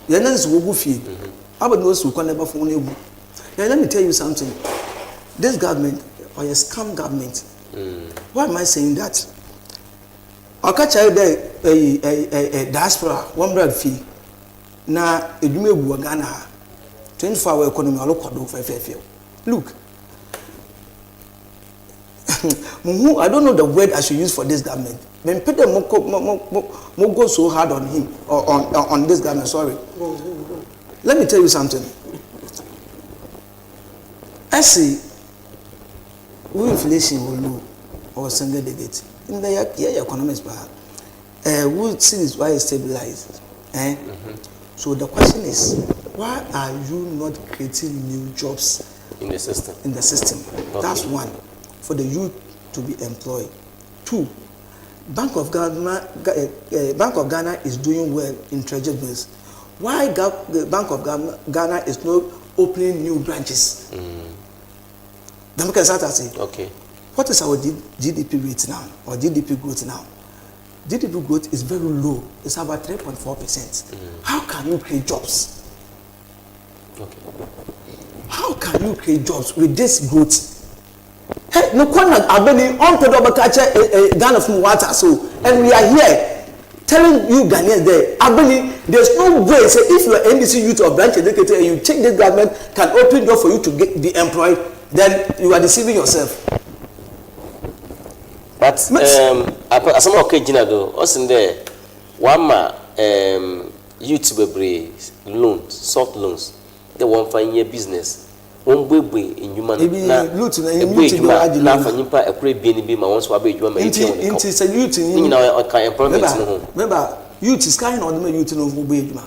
You're not a fee. About no support never phone you. Let me tell you something. This government or a scam government. Why am I saying that? I'll catch a diaspora 1 bread fee. Now it may be Ghana 24-hour economy. Look. I don't know the word I should use for this government. When Peter Moko go so hard on him or on this government, sorry. Let me tell you something. I see inflation will low or single digit. In the year economics we see this why it stabilized. So the question is, why are you not creating new jobs in the system? Okay. That's one. For the youth to be employed. 2, Bank of Ghana is doing well in treasury bills. Why the Bank of Ghana is not opening new branches? Okay. What is our GDP rate now or GDP growth now? GDP growth is very low. It's about 3.4%. How can you create jobs? Okay. How can you create jobs with this growth? Hey, no one abeni on to double catch a Ghana from water so, and we are here telling you Ghanaians there. Abeni, there's no way. Say if you are NDC youth or branch educator and you think this government can open door for you to be employed, then you are deceiving yourself. But as some occasion ago, us in there, one youth be loans, soft loans. They want 5 year business. One baby in human na for nyimpa ekure bi ni bi ma won so abe adwuma ma inti say youth ni na kan employment no. Remember youth is kind on the youth no go adwuma.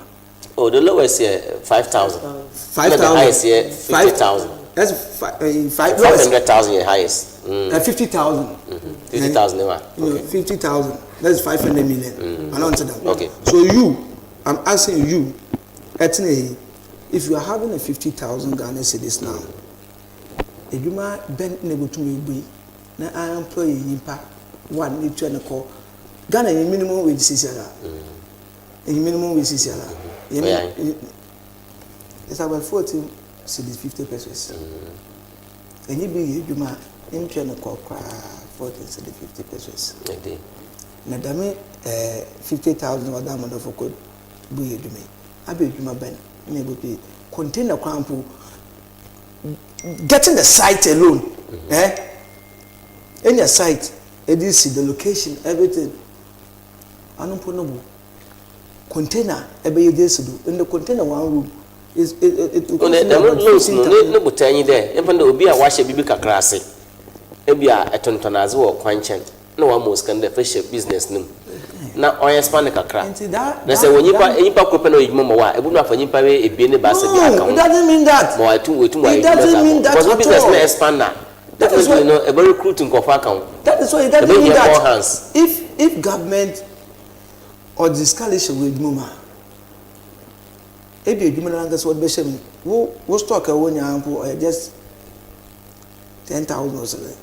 Oh, the lowest here 5,000. 5,000. The highest here 50,000. That's 500,000 your highest. 50,000. 50,000 okay. 50,000. That's 500 million. I don't answer that. Okay. So I'm asking you if you are having a 50,000 Ghana cedis now, if you might bend able to be now I employ Nimpa 1 need to call Ghana in minimum wage CCR. In minimum wage CCR. It's about 40 cedis 50 pesos. And you might in China call 40 cedis 50 pesos. Madame 50,000 or down for good be to me. I be you my ben. Container camp getting the site alone. In your site, see the location, everything. I don't put no container every day to do. In the container 1 room is it no but tell you there. Even though be a wash a bibi kakrase. Ebia etontonaze wo kwanchen. No one most can the fish business name. Na oil span kakra. Na say when yipa kope no yimo wa ebu na fanyipa we ebie ne ba se bi account. It doesn't mean that. Mo atu wetu wa. It doesn't mean that. Because business na expand na. That is why you know a recruiting kofa account. That is why it doesn't mean that. If government or the escalation with mama ebi edwuma na ngas what be shame wo stock a wonya ampo or just 10,000 or something.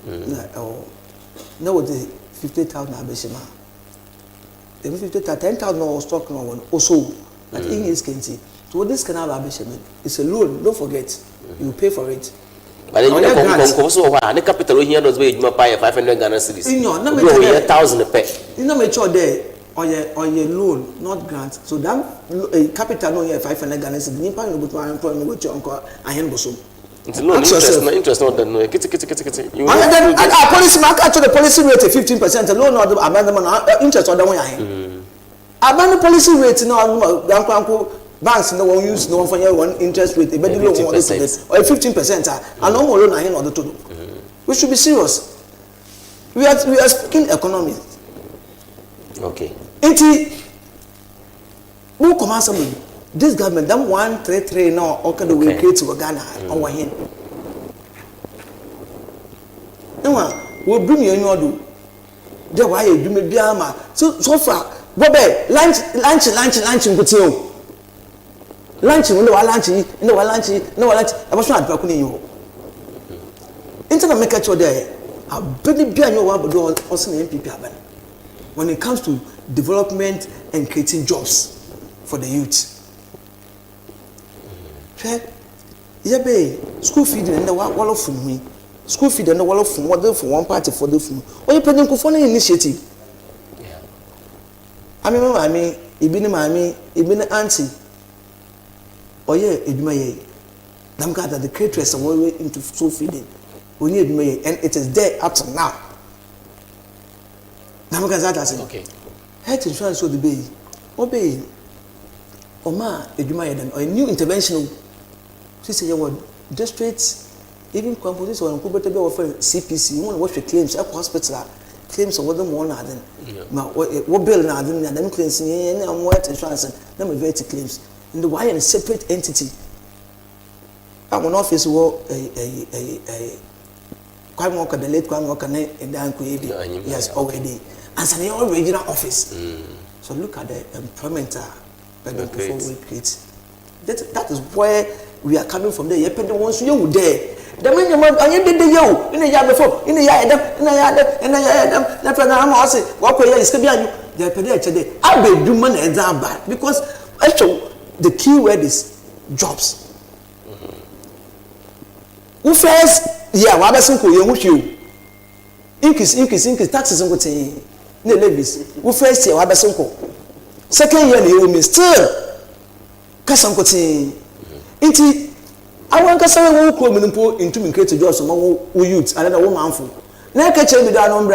No what the 50,000 abeshima. The 10,000 or stock no one also that in is can see. So what this can have abeshima it's a loan, don't forget. You pay for it. But then you come so why the capital here does be edwuma pay 500 Ghana cedis. You know, na me 1,000 pay. You know me sure there or your loan, not grant. So that capital no here 500 Ghana cedis. Nipa no but employment with your uncle ahen boso. It's loan interest not that no. Kitty. And then policy market to the policy rate 15%. Loan or the amendment interest or the one ahen. Abandon policy rate no banks no one use no one for one interest rate. They better loan or 15%. And no more loan ahen or the total. We should be serious. We are speaking economy. Okay. Who command somebody? This government, them 133 now, okay, the way create to Ghana on one hand. No, we bring you any other. There why you do me biama. So far, Bobby, lunch, in Gutio. Lunch, no lunch. I was not talking you. Internet make sure there. I believe be no one but also MPP. When it comes to development and creating jobs for the youth. School feeding and the wall of me. School feeding and the wall of for one party for the food. Or you put for an initiative. I mean, even auntie. Oh, yeah, it may. Them got that the creators are way into school feeding. We need me, and it is there up to now. Okay. Health insurance will be obey. Oma, a new intervention. She said, you want districts, even composites or incubator offer CPC. You want to watch the claims at hospital, claims of what them one are then. What bill are then, and them claims in what insurance, and them very claims. In the why and separate entity. I'm an office war a Kwame Walker, the late Kwame Walker, and Dan Kuebi, yes, already. As an original office. So look at the employment before we create. That is where we are coming from there. You pay the ones you there. The man, I did the yo in the yard before, in the yard, that's what I'm also walk away is behind you. They're today. I will do money and that bad because actually the key word is jobs. Who first, yeah, what is you? Increase taxes on what the levies. Who first year, what is second year, you may still Kasa Inti, I want Kasa who come into me create jobs among youths, another woman for. Now catch me down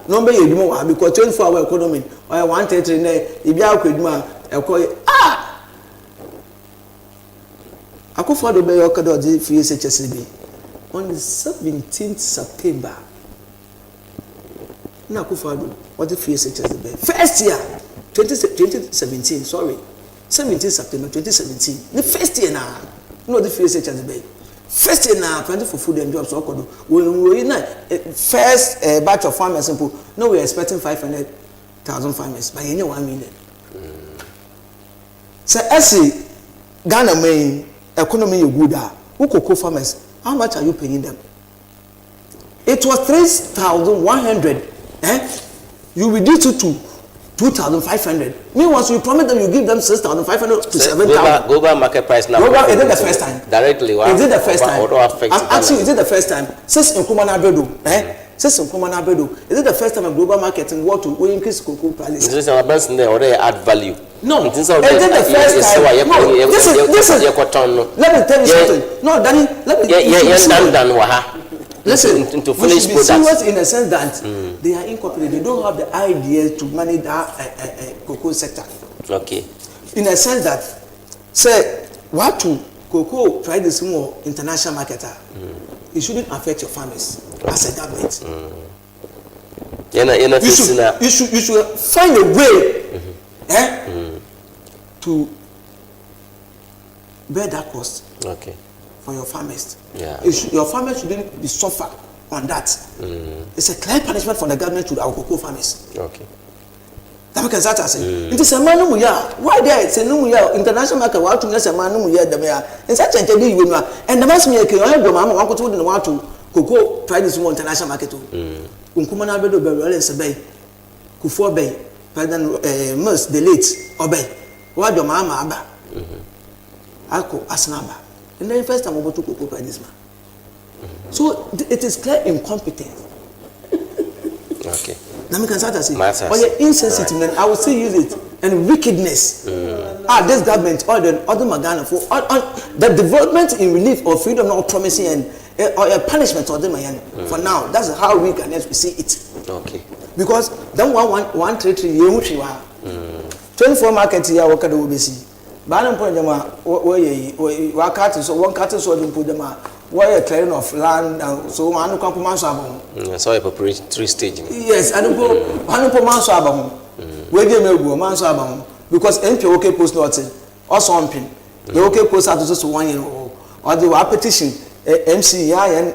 number you more because 24-hour economy or I want it in there. If you are quick, I'll call you. I could follow the Bayokado for SHSB on the 17th September. Now, what the SHSB first year 2017, sorry. 17 September 2017. The first year now, no the SHSB. First year now, planning for food and jobs. When we in first batch of farmers, no, we are expecting 500,000 farmers by any 1 million. So, as Ghana main economy you good who cocoa farmers, how much are you paying them? It was 3,100. You reduce it to 2,500. Meanwhile, you promise them you give them 6,500 to 7,000. Global market price now. Global, is it the first time? Directly. Is it the first time? I'm asking, is it the first time? Since in Kumana Bedo, is it the first time a global marketing world to increase cocoa prices? This is our best in there, or they add value. No, is it the first time? No, this is. Let me tell you something. No, Danny, let me. Listen, to we should be products. serious in the sense that they are incorporated. They don't have the idea to manage that cocoa sector. Okay. In the sense that, say, what to cocoa try this more international marketer, it shouldn't affect your farmers as a government. You should find a way to bear that cost. Okay. For your farmers. Yeah. Your farmers shouldn't be suffer on that. It's a clear punishment for the government to our cocoa farmers. Okay. That can start saying it is a man who why there it's a no international market what to a man who in such a day you know and the mass make want to cocoa try this more international market to Unkumana Bedo Berrell Bay Kufo Bay President Mus the late obey what your mama aba Ako Asnaba. And then first time about to cocoa by this man. So it is clear incompetence. Okay. Now me can start to say, Matters. or your insensitive, then I will still use it. And wickedness. This government, or the other Magana, for the development in relief or freedom, not promising and or a punishment or them. For now, that's how we can see it. Okay. Because then 133 years, 24 market here, what can we see? Bannon point them out, what cut is one cut is what you put them out. Why a clearing of land, so one compromise. So a preparatory stage. Yes, I don't go, one compromise. Where they may go, man, so because MP OK post nothing or something. The OK post out just 1 year old, or the petition MC and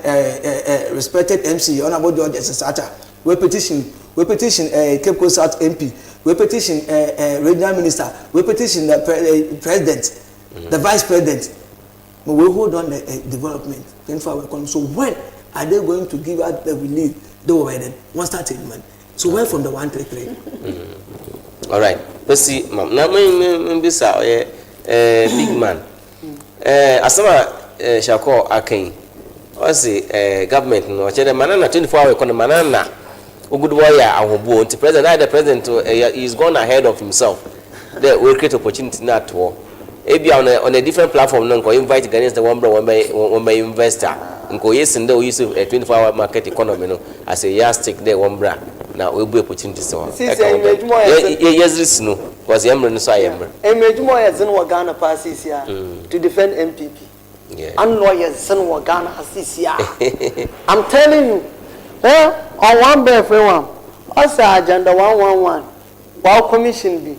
respected MC on about George as a starter. We petition Cape Coast South MP. We petition regional minister. We petition the president, the vice president. But we hold on the development. So when are they going to give out the relief? They were then one statement. So when from the 133. All right. Let's see, ma'am. Now, big man. Asama Shakur Akin. What's the government? No, the manana 24-hour economy manana. Good warrior, our board. The president is gone ahead of himself. They will create opportunity not to. Maybe on a different platform, no, invite against the one by investor. Nko yes, and they use a 24-hour market economy no, as a yardstick there one bra. Now we'll be opportunity so. Yes, this no. Was the emblem so I am. Image more as in Ghana passes here to defend MPP. Yeah. And lawyers son Ghana has this year. I'm telling you, on one bear for one. Also agenda 111. While commission be.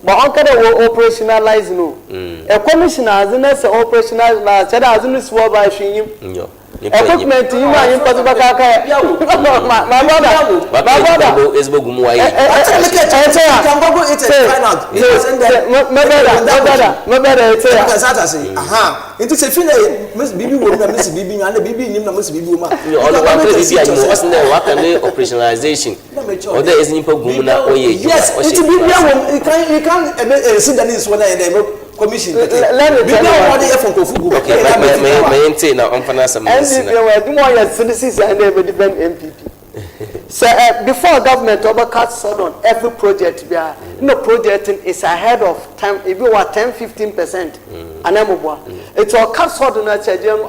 But on can operationalize no. A commissioner has in us operationalize said as in this war by him. Equipment you might impose my brother is Bogumway. My brother, it is a feeling, Miss Bibi woman, Miss Bibi, and the Bibi, Miss Bibi woman. Wasn't there what can they operationalization? Or there is Nimpo Gumuna. Yes, it's a Bibi. You can't sit down in this one and commission. let me tell you. So before government overcut sod on every project, projecting is ahead of time. If you are 10-15%, it's all cut sod on a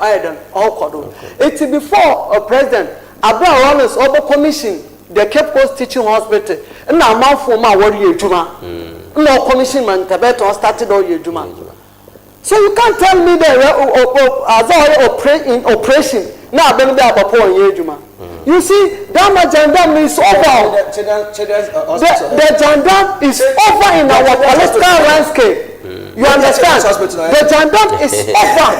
iron all. It's before a president ABAWANA over commission the Cape Coast Teaching Hospital and now mouth for my warrior Juma. No commission man Tabeto started all your Juma. So you can't tell me that as in operation now been there before year Juma. You see, that Jandam is over. The Jandam is over in our political landscape. You understand? The Jandam is over.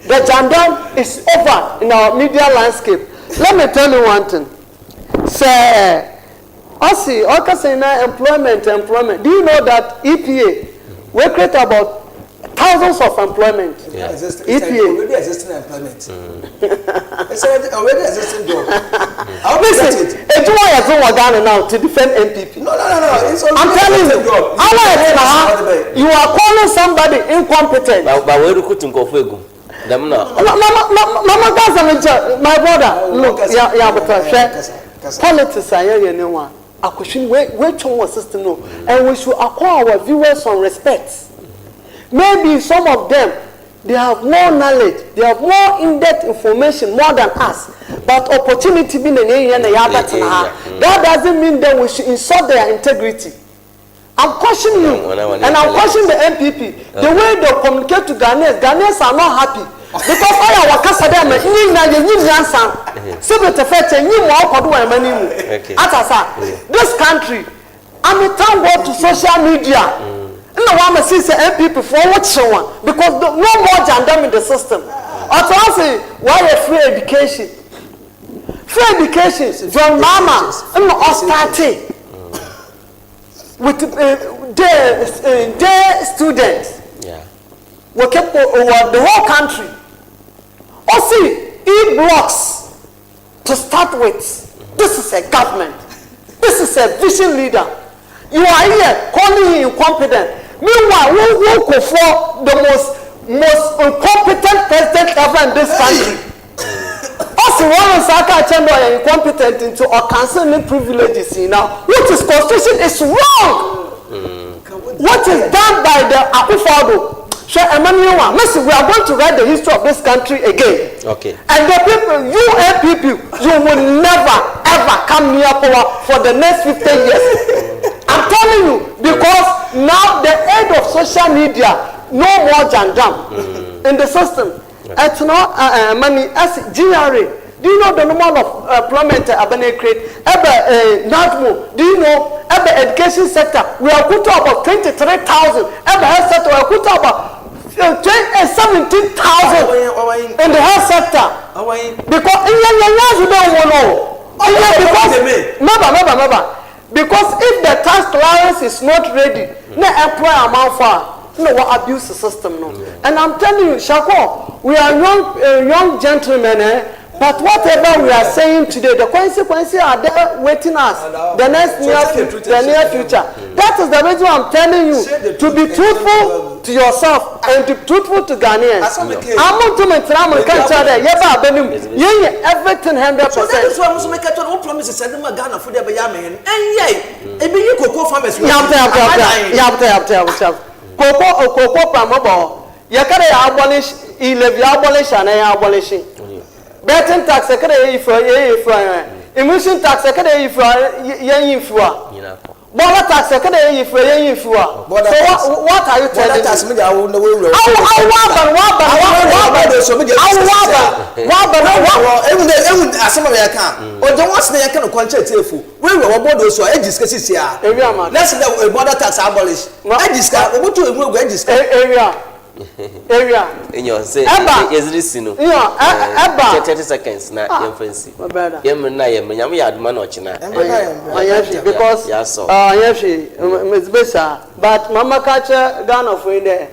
The Jandam is over in our media landscape. Let me tell you one thing. Say, I see, employment. Do you know that EPA will create about thousands of employment? Yeah. EPA already existing employment. It's already existing job. Listen, it's why I don't want now to defend MPP. No. I'm telling you, you are calling somebody incompetent. But where do you go for go? Mama Kasa, my brother, look, politics are here, you know. A question which one system no, and we should acquire our viewers some respect. Maybe some of them they have more knowledge, they have more in-depth information more than us. But opportunity being that doesn't mean that we should insult their integrity. I'm cautioning you, and I'm cautioning the MPP. The way they communicate to Ghanaians are not happy. Because all our Kasa them, this country, I'm a town go to social media. No one see the MPP for what someone because no more gender in the system. Also, I say why a free education? Free education from Mama and starting with their students. Yeah. We kept over the whole country. Or see, e-blocks to start with. This is a government. This is a vision leader. You are here calling him incompetent. Meanwhile, we go for the most incompetent president ever in this country. Or because one Saka chamber are incompetent into or cancelling privileges now, which is constitution is wrong. What is done by the Akufo-Addo? So Emmanuel, listen, we are going to write the history of this country again. Okay. And the people, you people, you will never ever come near power for the next 15 years. I'm telling you, because now the age of social media, no more jandam in the system. It's not money as GRA. Do you know the number of employment Abane create? NADMO, do you know? The education sector, we are put about 23,000. Health sector, we are put about 17,000 in the health sector. Because in the years we don't know. Because if the tax clearance is not ready, no employer amount for. No, what abuse the system, no. And I'm telling you, Shakur, we are young gentlemen, but whatever we are saying today, the consequences are there waiting us. The near future. That is the reason I'm telling you to be truthful to yourself and to be truthful to Ghanaians. I'm not to everything 100%. So that is why I'm make a promise to send them a Ghana for the Bayaman. And yay, a big cocoa farmers. Cocoa Pamabo. Yakare abolish, abolish, and abolishing. Betting tax, emission tax, Bola tax, so what are you telling area in your say is listening 30 seconds na yemfancy yemna yemnyam yadman ochina because Ms. Besa but mama catcher Ghana for there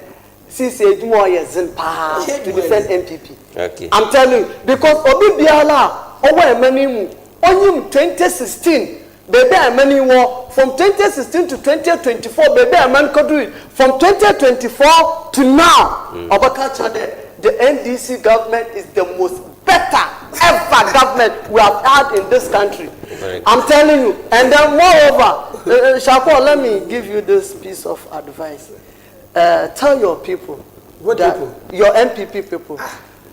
CC Edmo yezin pa to defend MPP. Okay, I'm telling you because obi biala owo emanimu onyim 2016 baby amani war from 2016 to 2024 baby aman kodu from 2024 to now Obakacha the NDC government is the most better ever government we have had in this country. I'm telling you. And then moreover, Shakur, let me give you this piece of advice. Tell your people, your MPP people,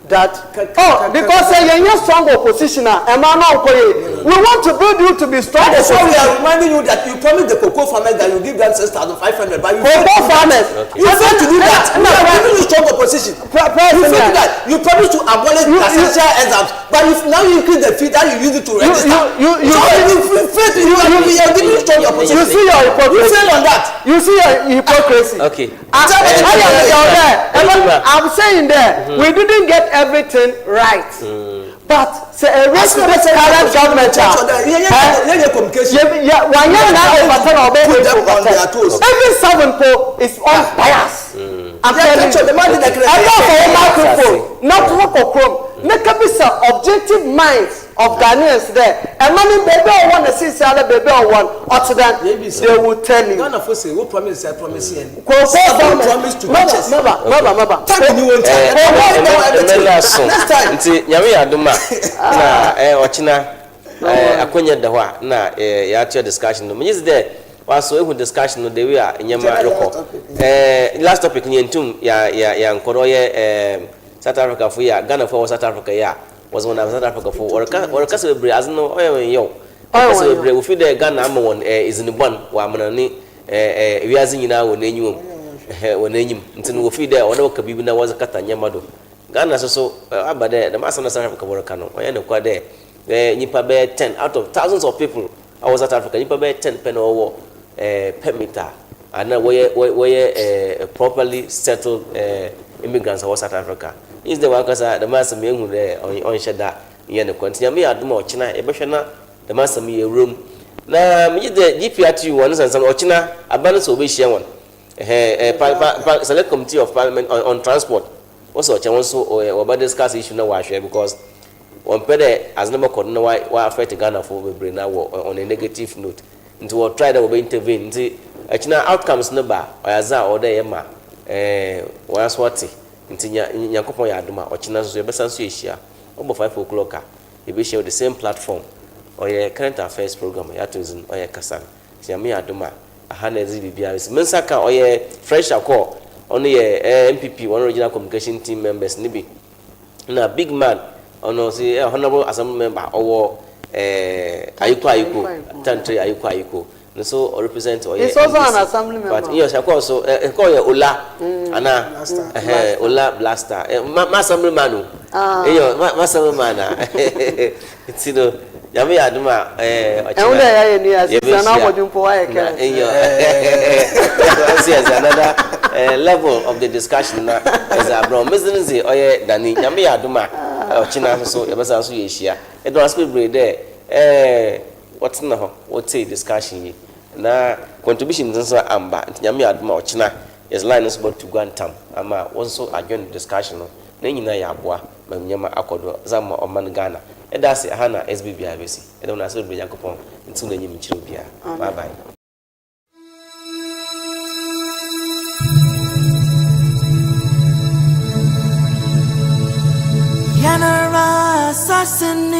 that because you're strong oppositioner, we want to build you to be strong. That's why we are reminding you that you promised the cocoa farmers that you give them 6,500, but you cocoa farmers. You failed to do that. We are giving you strong opposition. You failed to do that. You promised to abolish essential exams, but if now you increase the fee that you use it to register. You failed to do that. We are giving you strong opposition. You see your hypocrisy. You fail on that. You see your hypocrisy. Okay. I'm saying there, we didn't get everything right. But say a current government every 7 poll is on bias. I'm telling you, not work or chrome. Make up some objective minds of Ghanaians there. And money baby want to see other baby one or to that they will tell you. Ghana for say who promise I promise you. Promise to next time. Nti nyame aduma na ochina akonya da hwa na ya tia discussion no. Means there was so discussion no the way nyama rekọ. Last topic ni entum ya nkoro ye South Africa for ya Ghana for South Africa ya was one of South Africa for or Kasa bre as no yo Kasa bre we feel the Ghana am one is in the one wa manani we as nyina won enyum won enyim nti no we feel there one ka bibi na was kata nyama do Ghana so abade the master South Africa work no oya ne kwa there nyipa be 10 out of thousands of people I was South Africa nyipa be 10 pen over per meter and we properly settled immigrants of South Africa. Is the one Kasa the master me who there on shada yen the continue me aduma ochina e behwe the master me room na me the GPRTU one and some ochina abandon so be share one select committee of parliament on transport also ocha so we discuss issue na wa share because on pede as number code na why affect Ghana for we bring now on a negative note into we try that we intervene nti ochina outcomes no ba oyaza or there ma was what nti nyakopon ya aduma ochina so be sanso ehia obo 5 o'clock you be share the same platform or your current affairs program ya to zin or your Kasa nyame adoma aha na ezi bibia is mensaka or your fresh SHAKUR on your MPP one regional communication team members nibi na big man ono say honorable assembly member or Ayikoo Tantri Ayikoo no so represent or he's also an assembly member but yes SHAKUR so call your Ola ana Ola blaster ma assembly man ma assembly man it's Yami aduma another level of the discussion na is abroad business oye dani yami aduma ochina so yebesa so yeshia e don aspect break there what's na ho what say discussion yi na contribution nso amba yami aduma ochina is line is about to go and tam ama also adjoin discussion no na nyina ya aboa ma nyama akodo zama oman Ghana that's Hana SBB ABC. I don't know so be Yakopon into the new Chirubia. Bye bye. Yana Assassin